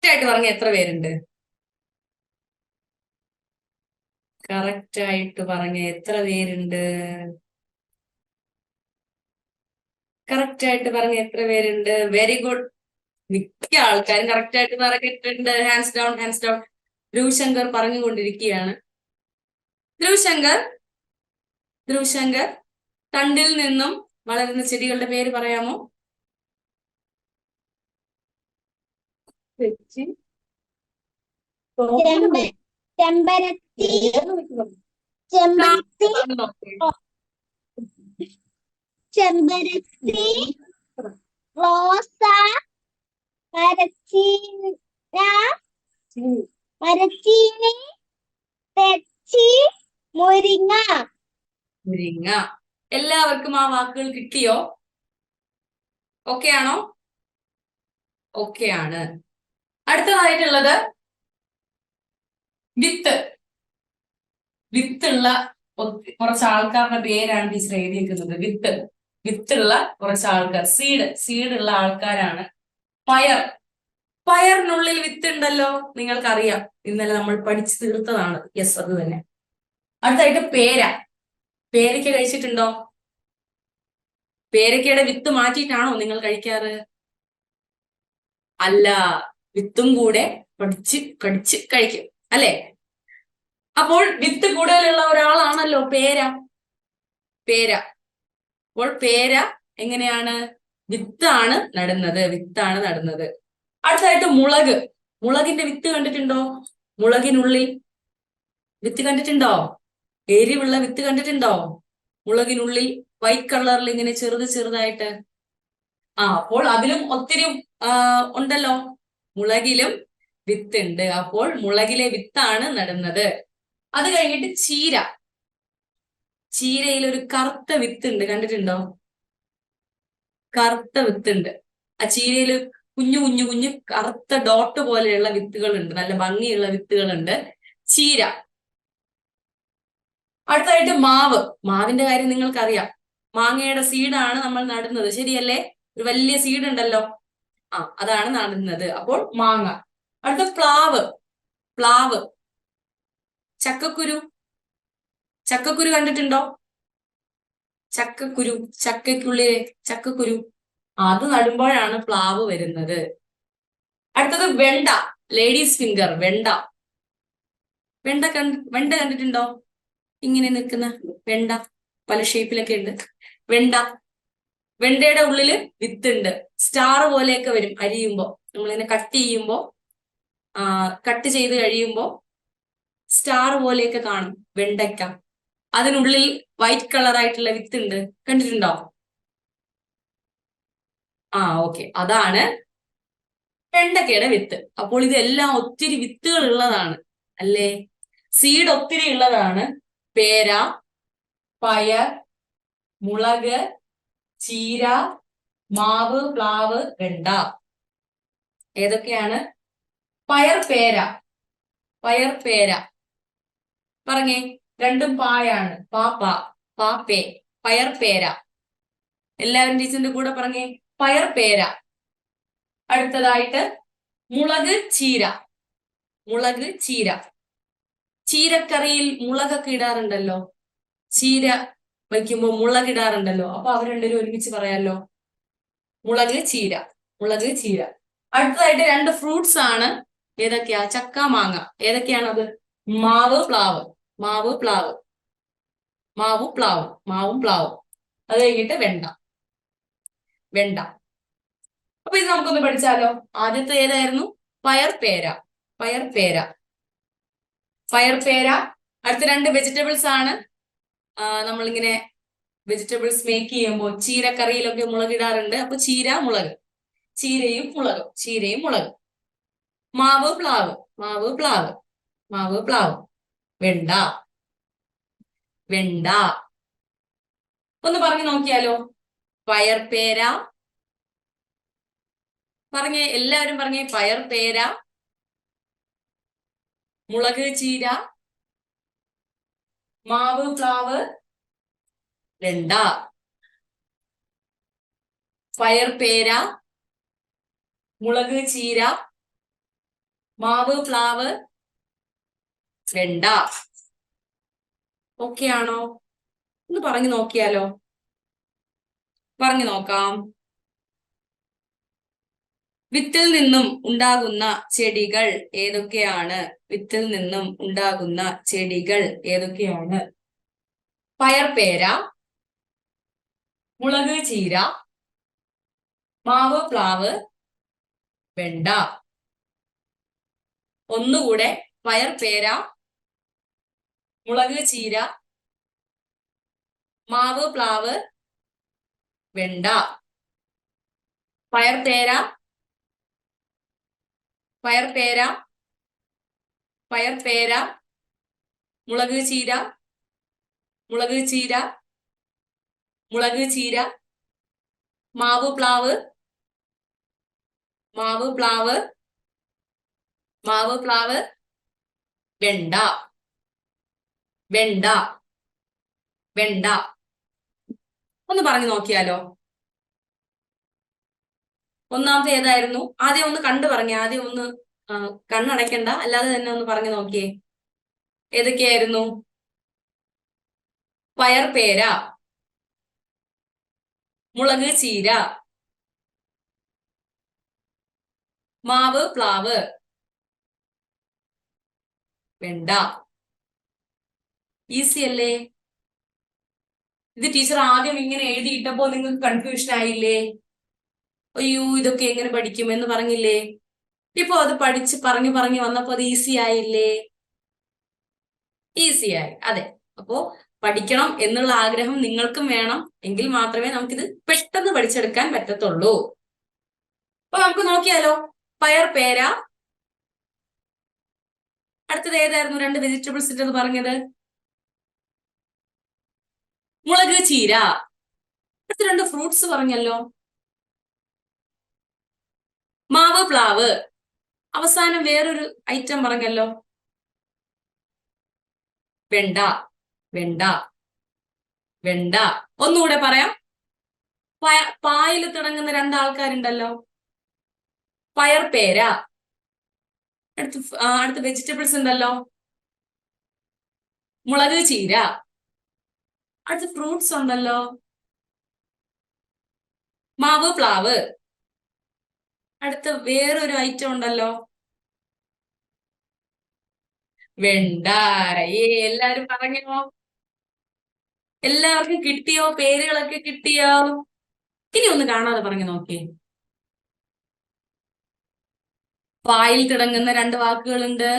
ആയിട്ട് പറഞ്ഞ എത്ര പേരുണ്ട്? കറക്റ്റ് ആയിട്ട് പറഞ്ഞ എത്ര പേരുണ്ട്? കറക്റ്റ് ആയിട്ട് പറഞ്ഞ എത്ര പേരുണ്ട്? Very good. മിക്ക ആൾക്കാരും കറക്റ്റ് ആയിട്ട് പറഞ്ഞിട്ടുണ്ട്. Hands down, hands down. Roopashankar പറഞ്ഞുകൊണ്ടിരിക്കുകയാണ്. ധ്രുവശങ്കർ, ധ്രുവശങ്കർ, തണ്ടിൽ നിന്നും വളരുന്ന ചെടികളുടെ പേര് പറയാമോ? ചെമ്പരത്തി, ചെമ്പരത്തി, ചെമ്പരത്തി, റോസ, മരച്ചീന, മരച്ചീനി, തെച്ചി, മുരിങ്ങ. മുരിങ്ങ. എല്ലാവർക്കും ആ വാക്കുകൾ കിട്ടിയോ? ഓക്കെ ആണോ? ഓക്കെ ആണ്. അടുത്തതായിട്ടുള്ളത് വിത്ത്. വിത്തുള്ള കുറച്ച് ആൾക്കാരുടെ പേരാണ് ടീച്ചർ എഴുതിയിരിക്കുന്നത്. വിത്ത്, വിത്തുള്ള കുറച്ച് ആൾക്കാർ, സീഡുള്ള ആൾക്കാരാണ്. പയർ, പയറിനുള്ളിൽ വിത്ത് ഉണ്ടല്ലോ, നിങ്ങൾക്കറിയാം, ഇന്നലെ നമ്മൾ പഠിച്ചു തീർത്തതാണ്. യെസ്, അത് തന്നെ. അടുത്തായിട്ട് പേര. പേരയ്ക്ക കഴിച്ചിട്ടുണ്ടോ? പേരയ്ക്കയുടെ വിത്ത് മാറ്റിയിട്ടാണോ നിങ്ങൾ കഴിക്കാറ്? അല്ല, വിത്തും കൂടെ കടിച്ച് കഴിക്കും അല്ലെ? അപ്പോൾ വിത്ത് കൂടുതലുള്ള ഒരാളാണല്ലോ പേര. പേര. അപ്പോൾ പേര എങ്ങനെയാണ്? വിത്താണ് നടുന്നത്, വിത്താണ് നടുന്നത്. അടുത്തായിട്ട് മുളക്. മുളകിന്റെ വിത്ത് കണ്ടിട്ടുണ്ടോ? മുളകിനുള്ളിൽ വിത്ത് കണ്ടിട്ടുണ്ടോ? എരിവുള്ള വിത്ത് കണ്ടിട്ടുണ്ടോ? മുളകിനുള്ളിൽ വൈറ്റ് കളറിൽ ഇങ്ങനെ ചെറുതായിട്ട്. അപ്പോൾ അതിലും ഒത്തിരി ഉണ്ടല്ലോ. മുളകിലും വിത്തുണ്ട്. അപ്പോൾ മുളകിലെ വിത്താണ് നടുന്നത്. അത് കഴിഞ്ഞിട്ട് ചീര. ചീരയിൽ ഒരു കറുത്ത വിത്തുണ്ട്, കണ്ടിട്ടുണ്ടോ? കറുത്ത വിത്തുണ്ട്. ആ ചീരയിൽ കുഞ്ഞു കറുത്ത ഡോട്ട് പോലെയുള്ള വിത്തുകളുണ്ട്, നല്ല ഭംഗിയുള്ള വിത്തുകളുണ്ട്. ചീര. അടുത്തായിട്ട് മാവ്. മാവിന്റെ കാര്യം നിങ്ങൾക്കറിയാം. മാങ്ങയുടെ സീഡാണ് നമ്മൾ നടുന്നത്, ശരിയല്ലേ? ഒരു വലിയ സീഡ് ഉണ്ടല്ലോ, അതാണ് നടുന്നത്. അപ്പോൾ മാങ്ങ. അടുത്ത പ്ലാവ്. പ്ലാവ്. ചക്കക്കുരു. ചക്കക്കുരു കണ്ടിട്ടുണ്ടോ? ചക്കക്കുരു, ചക്കയ്ക്കുള്ളിലെ ചക്കക്കുരു, അത് നടുമ്പോഴാണ് പ്ലാവ് വരുന്നത്. അടുത്തത് വെണ്ട. Ladies finger. വെണ്ട. വെണ്ട കണ്ടിട്ടുണ്ടോ? ഇങ്ങനെ നിൽക്കുന്ന വെണ്ട, പല ഷേപ്പിലൊക്കെ ഉണ്ട്. വെണ്ട. വെണ്ടയുടെ ഉള്ളില് വിത്തുണ്ട്. സ്റ്റാർ പോലെയൊക്കെ വരും അരിയുമ്പോ. നമ്മളിങ്ങനെ കട്ട് ചെയ്ത് കഴിയുമ്പോ സ്റ്റാർ പോലെയൊക്കെ കാണും വെണ്ടയ്ക്ക. അതിനുള്ളിൽ വൈറ്റ് കളറായിട്ടുള്ള വിത്തുണ്ട്, കണ്ടിട്ടുണ്ടോ? ഓക്കെ, അതാണ് വെണ്ടയ്ക്കയുടെ വിത്ത്. അപ്പോൾ ഇതെല്ലാം ഒത്തിരി വിത്തുകൾ ഉള്ളതാണ് അല്ലേ? സീഡ് ഒത്തിരി ഉള്ളതാണ്. പേര, പയർ, മുളക്, ചീര, മാവ്, പ്ലാവ്, വെണ്ട. ഏതൊക്കെയാണ്? പയർ, പേര. പയർ, പേര. പറഞ്ഞേ, രണ്ടും പായാണ്. പാപ്പേ. പയർ, പേര. എല്ലാവരും ടീച്ചറിന്റെ കൂടെ പറഞ്ഞേ, പയർ, പേര. അടുത്തതായിട്ട് മുളക്, ചീര. മുളക്, ചീര. ചീരക്കറിയിൽ മുളകൊക്കെ ഇടാറുണ്ടല്ലോ. ചീര വയ്ക്കുമ്പോ മുളകിടാറുണ്ടല്ലോ. അപ്പൊ അവർ രണ്ടുപേരും ഒരുമിച്ച് പറയാലോ. മുളക്, ചീര. മുളക്, ചീര. അടുത്തതായിട്ട് രണ്ട് ഫ്രൂട്ട്സ് ആണ്. ഏതൊക്കെയാ? ചക്ക, മാങ്ങ. ഏതൊക്കെയാണത്? മാവ്, പ്ലാവ്. മാവ്, പ്ലാവ്. മാവും പ്ലാവും. മാവും പ്ലാവും. അത് കഴിഞ്ഞിട്ട് വെണ്ട. വെണ്ട. അപ്പൊ ഇത് നമുക്കൊന്ന് പഠിച്ചാലോ. ആദ്യത്തെ ഏതായിരുന്നു? പയർ, പേര. പയർ, പേര. പയർ, പേര. അടുത്ത രണ്ട് വെജിറ്റബിൾസ് ആണ്. നമ്മളിങ്ങനെ വെജിറ്റബിൾസ് മേക്ക് ചെയ്യുമ്പോൾ ചീരക്കറിയിലൊക്കെ മുളകിടാറുണ്ട്. അപ്പൊ ചീര, മുളക്. ചീരയും മുളകും. ചീരയും മുളകും. മാവ്, പ്ലാവ്. മാവ്, പ്ലാവ്. മാവ്, പ്ലാവ്. വെണ്ട. വെണ്ട. ഒന്ന് പറഞ്ഞു നോക്കിയാലോ. പയർ, പേര. പറഞ്ഞേ, എല്ലാവരും പറഞ്ഞേ. പയർ, പേര, മുളക്, ചീര, മാവ്, പ്ലാവ്, വെണ്ട. പയർ, പേര, മുളക്, ചീര, മാവ്, പ്ലാവ്, വെണ്ട. ഓക്കെ ആണോ? ഒന്ന് പറഞ്ഞു നോക്കിയാലോ. പറഞ്ഞു നോക്കാം. വിത്തിൽ നിന്നും ഉണ്ടാകുന്ന ചെടികൾ ഏതൊക്കെയാണ്? വിത്തിൽ നിന്നും ഉണ്ടാകുന്ന ചെടികൾ ഏതൊക്കെയാണ്? പയർപേര, മുളക് ചീര, മാവ് പ്ലാവ്, വെണ്ട. ഒന്നുകൂടെ. പയർപേര, മുളക് ചീര, മാവ് പ്ലാവ്, വെണ്ട. പയർപേര, പയർപേര, പയർപേര, മുളക് ചീര, മുളക് ചീര, മുളക് ചീര, മാവ് പ്ലാവ്, മാവ് പ്ലാവ്, മാവ് പ്ലാവ്, വെണ്ട. വെണ്ട, വെണ്ട. ഒന്ന് പറഞ്ഞു നോക്കിയാലോ? ഒന്നാമത്തെ ഏതായിരുന്നു? ആദ്യം ഒന്ന് കണ്ടു പറഞ്ഞേ. ആദ്യം ഒന്ന് കണ്ണടയ്ക്കണ്ട, അല്ലാതെ തന്നെ ഒന്ന് പറഞ്ഞു നോക്കിയേ. ഏതൊക്കെയായിരുന്നു? പയർപേര, മുളക് ചീര, മാവ് പ്ലാവ്, വെണ്ട. ഈസി അല്ലേ? ഇത് ടീച്ചർ ആദ്യം ഇങ്ങനെ എഴുതിയിട്ടപ്പോ നിങ്ങൾക്ക് കൺഫ്യൂഷൻ ആയില്ലേ? അയ്യോ, ഇതൊക്കെ എങ്ങനെ പഠിക്കും എന്ന് പറഞ്ഞില്ലേ? ഇപ്പൊ അത് പഠിച്ച് പറഞ്ഞു പറഞ്ഞു വന്നപ്പോ അത് ഈസി ആയില്ലേ? ഈസി ആയി. അതെ. അപ്പോ പഠിക്കണം എന്നുള്ള ആഗ്രഹം നിങ്ങൾക്കും വേണം. എങ്കിൽ മാത്രമേ നമുക്കിത് പെട്ടെന്ന് പഠിച്ചെടുക്കാൻ പറ്റത്തുള്ളൂ. അപ്പൊ നമുക്ക് നോക്കിയാലോ? പയർപേര. അടുത്തത് ഏതായിരുന്നു? 2 വെജിറ്റബിൾസിന്റെ എന്ന് പറഞ്ഞത്? മുളക് ചീര. അടുത്ത 2 ഫ്രൂട്ട്സ് പറഞ്ഞല്ലോ. മാവ് പ്ലാവ്. അവസാനം വേറൊരു ഐറ്റം പറഞ്ഞല്ലോ. വെണ്ട, വെണ്ട, വെണ്ട. ഒന്നുകൂടെ പറയാം. പായിൽ തുടങ്ങുന്ന 2 ആൾക്കാരുണ്ടല്ലോ. പയർപേര. അടുത്ത വെജിറ്റബിൾസ് ഉണ്ടല്ലോ. മുളക് ചീര. അടുത്ത ഫ്രൂട്ട്സ് ഉണ്ടല്ലോ. മാവ് പ്ലാവ്. അടുത്ത വേറൊരു ഐറ്റം ഉണ്ടല്ലോ. വെണ്ട. എല്ലാരും പറഞ്ഞോ? എല്ലാവർക്കും കിട്ടിയോ? പേരുകളൊക്കെ കിട്ടിയോ? ഇനി ഒന്ന് കാണാതെ പറഞ്ഞു നോക്കിയേ. പായിൽ തുടങ്ങുന്ന 2 വാക്കുകളുണ്ട്.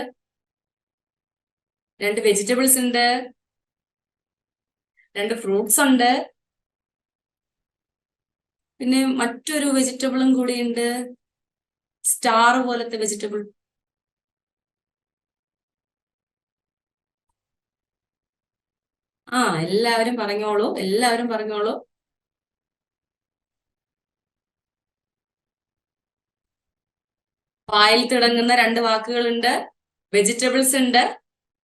2 വെജിറ്റബിൾസ് ഉണ്ട്. 2 ഫ്രൂട്ട്സ് ഉണ്ട്. പിന്നെ മറ്റൊരു വെജിറ്റബിളും കൂടി ഉണ്ട്. സ്റ്റാർ പോലത്തെ വെജിറ്റബിൾ. എല്ലാവരും പറഞ്ഞോളൂ. എല്ലാവരും പറഞ്ഞോളൂ. പായിൽ തുടങ്ങുന്ന 2 വാക്കുകളുണ്ട്. വെജിറ്റബിൾസ് ഉണ്ട്.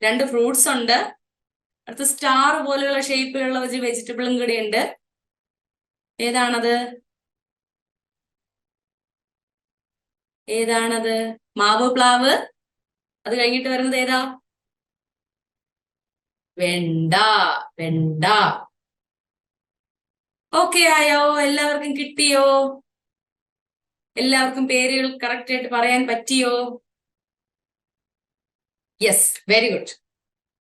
2 ഫ്രൂട്ട്സ് ഉണ്ട്. അടുത്ത സ്റ്റാർ പോലെയുള്ള ഷേപ്പിലുള്ള ഒരു വെജിറ്റബിളും കൂടി ഉണ്ട്. ഏതാണത്? ഏതാണത്? മാവ് പ്ലാവ്. അത് കഴിഞ്ഞിട്ട് വരുന്നത് ഏതാ? വെണ്ട, വെണ്ട. ഓക്കെ ആയോ? എല്ലാവർക്കും കിട്ടിയോ? എല്ലാവർക്കും പേരുകൾ കറക്റ്റ് ആയിട്ട് പറയാൻ പറ്റിയോ? Yes, very good.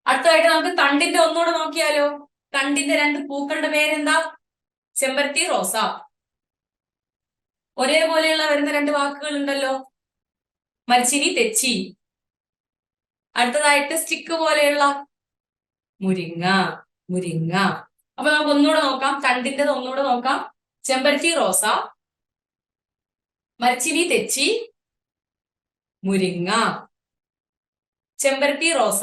അടുത്തതായിട്ട് നമുക്ക് തണ്ടിന്റെ ഒന്നുകൂടെ നോക്കിയാലോ? തണ്ടിന്റെ 2 പൂക്കളുടെ പേരെന്താ? ചെമ്പരത്തി, റോസ. ഒരേപോലെയുള്ള വരുന്ന 2 വാക്കുകൾ ഉണ്ടല്ലോ. മരച്ചിനി, തെച്ചി. അടുത്തതായിട്ട് സ്റ്റിക്ക് പോലെയുള്ള മുരിങ്ങ, മുരിങ്ങ. അപ്പൊ നമുക്ക് ഒന്നുകൂടെ നോക്കാം. തണ്ടിന്റെ ഒന്നുകൂടെ നോക്കാം. ചെമ്പരത്തി, റോസ, മരച്ചിനി, തെച്ചി, മുരിങ്ങ. ചെമ്പരത്തി, റോസ,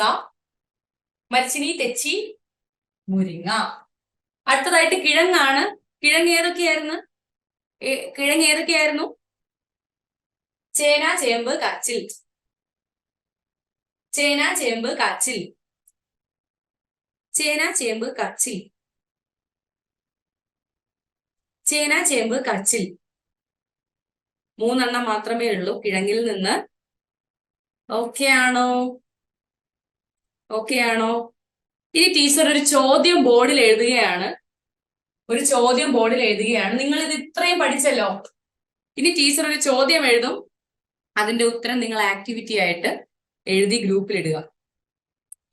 മരച്ചിനി, തെച്ചി, മുരിങ്ങ. അടുത്തതായിട്ട് കിഴങ്ങാണ്. കിഴങ്ങ് ഏതൊക്കെയായിരുന്നു? കിഴങ്ങ് ഏതൊക്കെയായിരുന്നു? ചേന, ചേമ്പ്, കാച്ചിൽ. ചേന, ചേമ്പ്, കാച്ചിൽ. ചേന, ചേമ്പ്, കാച്ചിൽ. ചേന, ചേമ്പ്, കാച്ചിൽ. 3 എണ്ണം മാത്രമേ ഉള്ളൂ കിഴങ്ങിൽ നിന്ന്. ഓക്കെ ആണോ? ഓക്കെ ആണോ? ഇനി ടീച്ചർ ഒരു ചോദ്യം ബോർഡിൽ എഴുതുകയാണ്. ഒരു ചോദ്യം ബോർഡിൽ എഴുതുകയാണ്. നിങ്ങൾ ഇത് ഇത്രയും പഠിച്ചല്ലോ. ഇനി ടീച്ചർ ഒരു ചോദ്യം എഴുതും, അതിന്റെ ഉത്തരം നിങ്ങൾ ആക്ടിവിറ്റി ആയിട്ട് എഴുതി ഗ്രൂപ്പിൽ ഇടുക.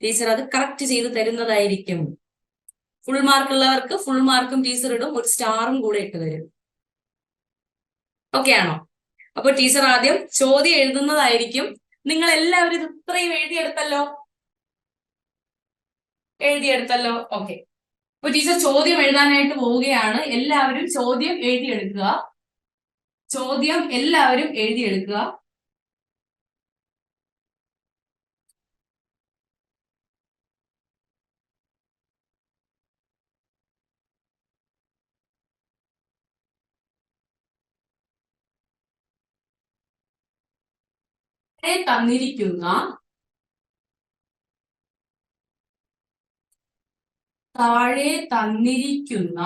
ടീച്ചർ അത് കറക്റ്റ് ചെയ്ത് തരുന്നതായിരിക്കും. ഫുൾ മാർക്ക് ഉള്ളവർക്ക് ഫുൾ മാർക്കും ടീച്ചർ ഇടും, ഒരു സ്റ്റാറും കൂടെ ഇട്ട് തരും. ഓക്കെ ആണോ? അപ്പൊ ടീച്ചർ ആദ്യം ചോദ്യം എഴുതുന്നതായിരിക്കും. നിങ്ങൾ എല്ലാവരും ഇത് ഇത്രയും എഴുതിയെടുത്തല്ലോ. ഓക്കെ. അപ്പൊ ടീച്ചർ ചോദ്യം എഴുതാനായിട്ട് പോവുകയാണ്. എല്ലാവരും ചോദ്യം എഴുതിയെടുക്കുക. ചോദ്യം എല്ലാവരും എഴുതിയെടുക്കുക. താഴെ തന്നിരിക്കുന്ന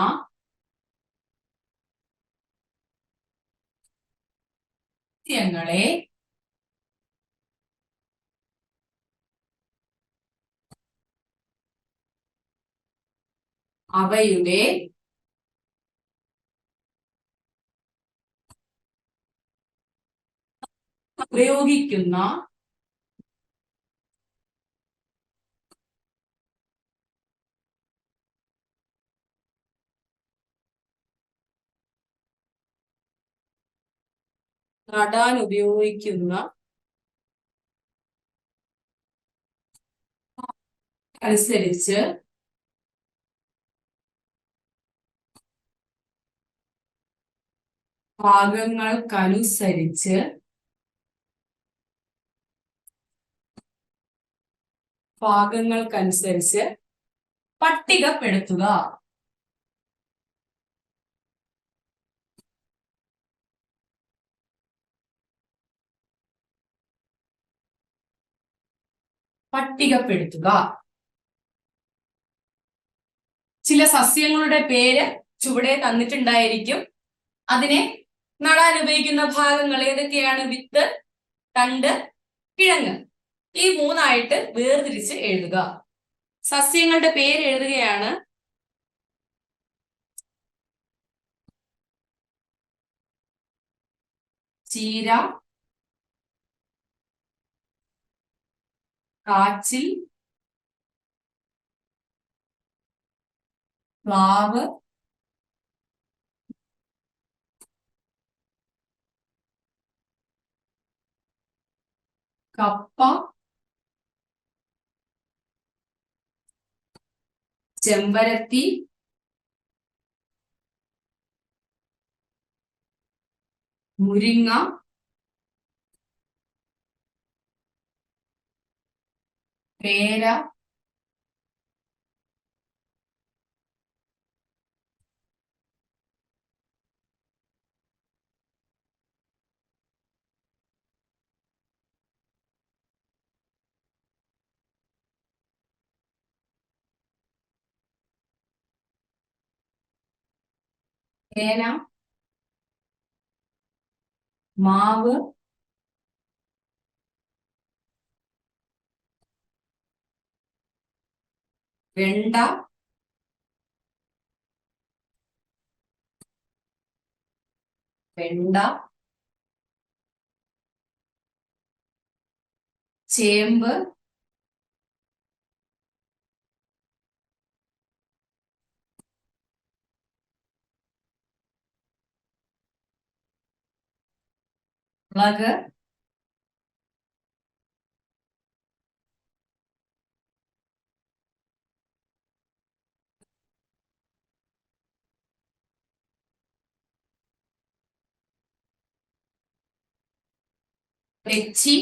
ങ്ങളെ അവയുടെ ഉപയോഗിക്കുന്ന നടാൻ ഉപയോഗിക്കുന്ന അനുസരിച്ച് ഭാഗങ്ങൾക്കനുസരിച്ച് പട്ടികപ്പെടുത്തുക. ചില സസ്യങ്ങളുടെ പേര് ചുവടെ തന്നിട്ടുണ്ടായിരിക്കും. അതിനെ നടാൻ ഉപയോഗിക്കുന്ന ഭാഗങ്ങൾ ഏതൊക്കെയാണ്? വിത്ത്, തണ്ട്, കിഴങ്ങ്. ഈ മൂന്നായിട്ട് വേർതിരിച്ച് എഴുതുക. സസ്യങ്ങളുടെ പേര് എഴുതുകയാണ്. ചീര, കാച്ചിൽ, പ്ലാവ്, കപ്പ, ചെമ്പരത്തി, മുരിങ്ങ, പേര, ചേന, മാവ്, വെണ്ട, ചേമ്പ്, മുളക്, തെച്ചി,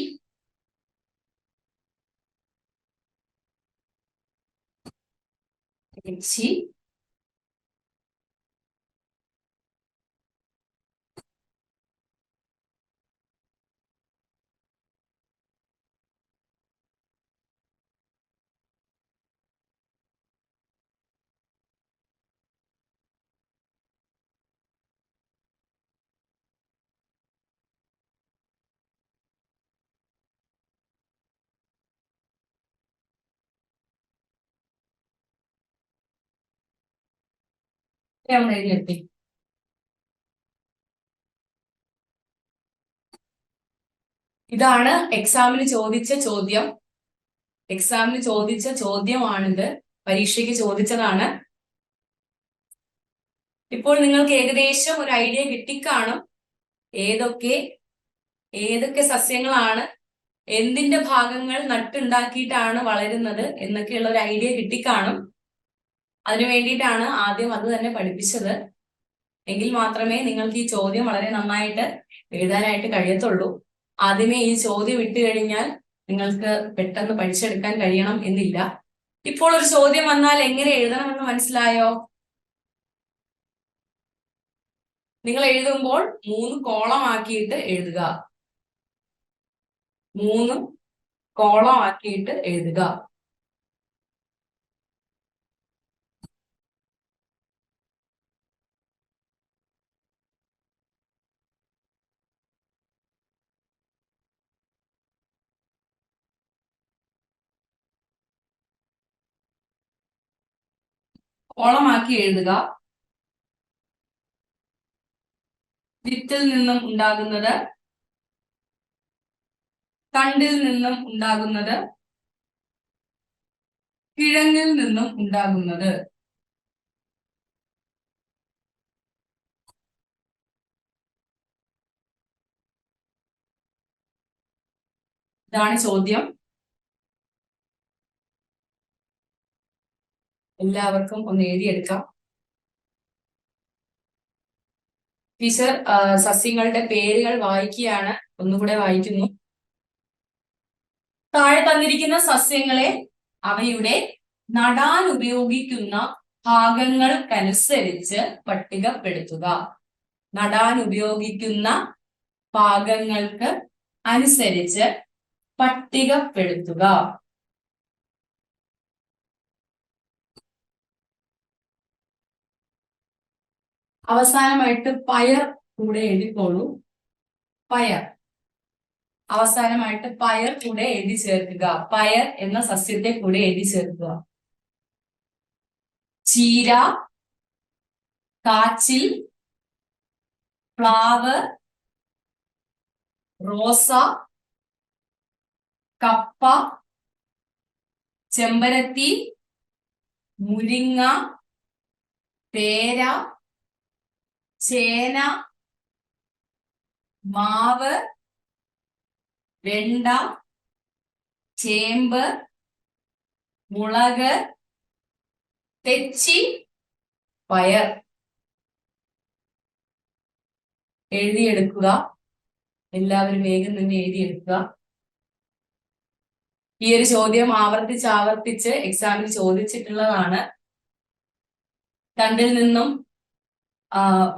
എഴുതി ഇതാണ് എക്സാമിന് ചോദിച്ച ചോദ്യം. എക്സാമിന് ചോദിച്ച ചോദ്യമാണിത്. പരീക്ഷയ്ക്ക് ചോദിച്ചതാണ്. ഇപ്പോൾ നിങ്ങൾക്ക് ഏകദേശം ഒരു ഐഡിയ കിട്ടിക്കാണും. ഏതൊക്കെ സസ്യങ്ങളാണ് എന്തിന്റെ ഭാഗങ്ങൾ നട്ടുണ്ടാക്കിയിട്ടാണ് വളരുന്നത് എന്നൊക്കെയുള്ള ഒരു ഐഡിയ കിട്ടിക്കാണും. അതിനു വേണ്ടിയിട്ടാണ് ആദ്യം അത് തന്നെ പഠിപ്പിച്ചത്. എങ്കിൽ മാത്രമേ നിങ്ങൾക്ക് ഈ ചോദ്യം വളരെ നന്നായിട്ട് എഴുതാനായിട്ട് കഴിയത്തുള്ളൂ. ആദ്യമേ ഈ ചോദ്യം ഇട്ട് കഴിഞ്ഞാൽ നിങ്ങൾക്ക് പെട്ടെന്ന് പഠിച്ചെടുക്കാൻ കഴിയണം എന്നില്ല. ഇപ്പോൾ ഒരു ചോദ്യം വന്നാൽ എങ്ങനെ എഴുതണമെന്ന് മനസ്സിലായോ? നിങ്ങൾ എഴുതുമ്പോൾ 3 കോളം ആക്കിയിട്ട് എഴുതുക. 3 കോളം ആക്കിയിട്ട് എഴുതുക. കോളമാക്കി എഴുതുക. വിത്തിൽ നിന്നും ഉണ്ടാകുന്നത്, തണ്ടിൽ നിന്നും ഉണ്ടാകുന്നത്, കിഴങ്ങിൽ നിന്നും ഉണ്ടാകുന്നത്. ഇതാണ് ചോദ്യം. എല്ലാവർക്കും ഒന്ന് എഴുതിയെടുക്കാം. ടീച്ചർ സസ്യങ്ങളുടെ പേരുകൾ വായിക്കുകയാണ്. ഒന്നുകൂടെ വായിക്കുന്നു. താഴെ തന്നിരിക്കുന്ന സസ്യങ്ങളെ അവയുടെ നടാൻ ഉപയോഗിക്കുന്ന ഭാഗങ്ങൾക്കനുസരിച്ച് പട്ടികപ്പെടുത്തുക. നടാൻ ഉപയോഗിക്കുന്ന ഭാഗങ്ങൾക്ക് അനുസരിച്ച് പട്ടികപ്പെടുത്തുക. അവസാനമായിട്ട് പയർ കൂടെ എഴുതിക്കോളൂ. പയർ അവസാനമായിട്ട് പയർ കൂടെ എഴുതി ചേർക്കുക. പയർ എന്ന സസ്യത്തെ കൂടെ എഴുതി ചേർക്കുക. ചീര, കാച്ചിൽ, പ്ലാവ്, റോസ, കപ്പ, ചെമ്പരത്തി, മുരിങ്ങ, പേര, ചേന, മാവ്, വെണ്ട, ചേമ്പ്, മുളക്, തെച്ചി, പയർ. എഴുതിയെടുക്കുക. എല്ലാവരും വേഗം തന്നെ എഴുതിയെടുക്കുക. ഈ ഒരു ചോദ്യം ആവർത്തിച്ച് എക്സാമിന് ചോദിച്ചിട്ടുള്ളതാണ്. തണ്ടിൽ നിന്നും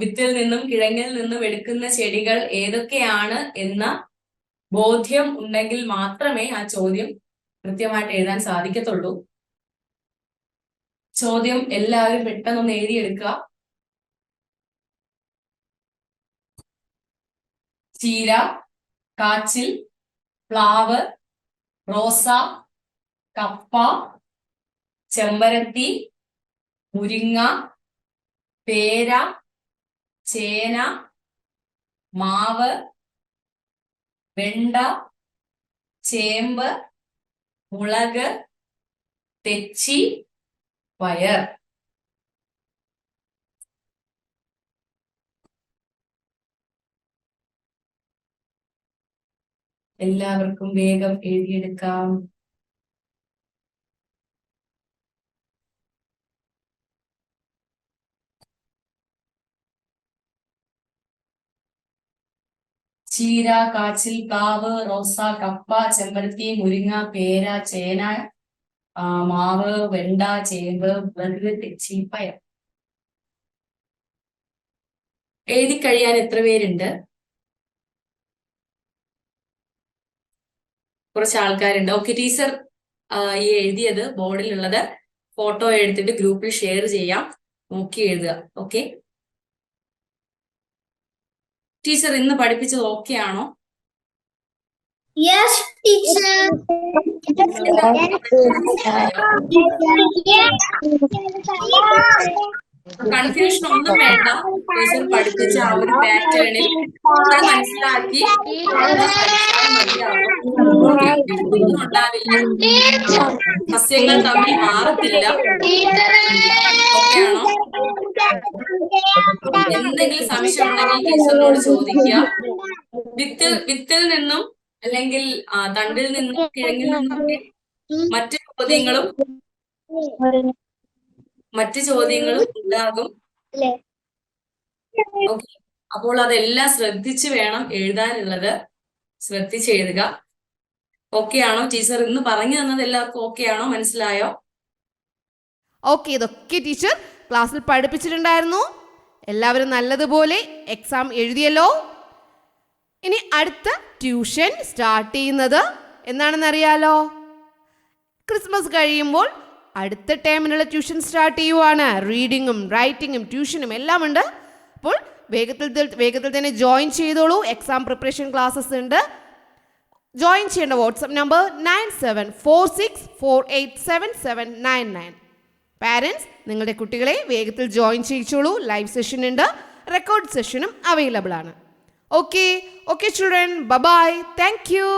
വിത്തിൽ നിന്നും കിഴങ്ങിൽ നിന്നും എടുക്കുന്ന ചെടികൾ ഏതൊക്കെയാണ് എന്ന ബോധ്യം ഉണ്ടെങ്കിൽ മാത്രമേ ആ ചോദ്യം കൃത്യമായിട്ട് എഴുതാൻ സാധിക്കത്തുള്ളൂ. ചോദ്യം എല്ലാവരും പെട്ടെന്നൊന്ന് എഴുതിയെടുക്കുക. ചീര, കാച്ചിൽ, പ്ലാവ്, റോസ, കപ്പ, ചെമ്പരത്തി, മുരിങ്ങ, പേര, ചേന, മാവ്, വെണ്ട, ചേമ്പ്, മുളക്, തെച്ചി, പയർ. എല്ലാവർക്കും വേഗം എഴുതിയെടുക്കാം. ചീര, കാച്ചിൽ, പ്ലാവ്, റോസ, കപ്പ, ചെമ്പരത്തി, മുരിങ്ങ, പേര, ചേന, മാവ്, വെണ്ട, ചേമ്പ്, മുളക്, തെച്ചി, പയർ. എഴുതി കഴിയാൻ എത്ര പേരുണ്ട്? കുറച്ച് ആൾക്കാരുണ്ട്. ഓക്കെ ടീച്ചർ, ഈ എഴുതിയത് ബോർഡിലുള്ളത് ഫോട്ടോ എടുത്തിട്ട് ഗ്രൂപ്പിൽ ഷെയർ ചെയ്യാം. നോക്കി എഴുതുക. ഓക്കെ ടീച്ചർ, ഇന്ന് പഠിപ്പിച്ചത് ഓക്കെ ആണോ? Yes, teacher. കൺഫ്യൂഷൻ ഒന്നും വേണ്ട. ടീച്ചർ പഠിപ്പിച്ച ആ ഒരു പാറ്റേണിൽ അത് മനസ്സിലാക്കി പഠിച്ചാൽ മതിയാവും. ഒന്നും ഉണ്ടാവില്ല, സസ്യങ്ങൾ തമ്മിൽ മാറത്തില്ല. ഓക്കെയാണോ? എന്തെങ്കിലും സംശയം ഉണ്ടെങ്കിൽ ടീച്ചറിനോട് ചോദിക്കുക. വിത്തിൽ നിന്നും അല്ലെങ്കിൽ തണ്ടിൽ നിന്നും കിഴങ്ങിൽ നിന്നൊക്കെ മറ്റു ചോദ്യങ്ങളും ഉണ്ടാകും. ഓക്കെ, അപ്പോൾ അതെല്ലാം ശ്രദ്ധിച്ചു വേണം എഴുതാനുള്ളത്. ശ്രദ്ധിച്ചെഴുതുക. ഓക്കെ ആണോ? ടീച്ചർ ഇന്ന് പറഞ്ഞു തന്നത് എല്ലാവർക്കും ഓക്കെ ആണോ? മനസ്സിലായോ? ഓക്കെ, ഇതൊക്കെ ടീച്ചർ ക്ലാസ്സിൽ പഠിപ്പിച്ചിട്ടുണ്ടായിരുന്നു. എല്ലാവരും നല്ലതുപോലെ എക്സാം എഴുതിയല്ലോ. ഇനി അടുത്ത ട്യൂഷൻ സ്റ്റാർട്ട് ചെയ്യുന്നത് എന്നാണെന്ന് അറിയാലോ. ക്രിസ്മസ് കഴിയുമ്പോൾ അടുത്ത ടൈമിനുള്ള ട്യൂഷൻ സ്റ്റാർട്ട് ചെയ്യുവാണ്. റീഡിങ്ങും റൈറ്റിങ്ങും ട്യൂഷനും എല്ലാം ഉണ്ട്. അപ്പോൾ വേഗത്തിൽ തന്നെ ജോയിൻ ചെയ്തോളൂ. എക്സാം പ്രിപ്പറേഷൻ ക്ലാസ്സസ് ഉണ്ട്. ജോയിൻ ചെയ്യേണ്ട വാട്സപ്പ് നമ്പർ 9746487799. പാരൻസ്, നിങ്ങളുടെ കുട്ടികളെ വേഗത്തിൽ ജോയിൻ ചെയ്യിച്ചോളൂ. ലൈവ് സെഷൻ ഉണ്ട്, റെക്കോർഡ് സെഷനും അവൈലബിൾ ആണ്. Okay children, bye. Thank U.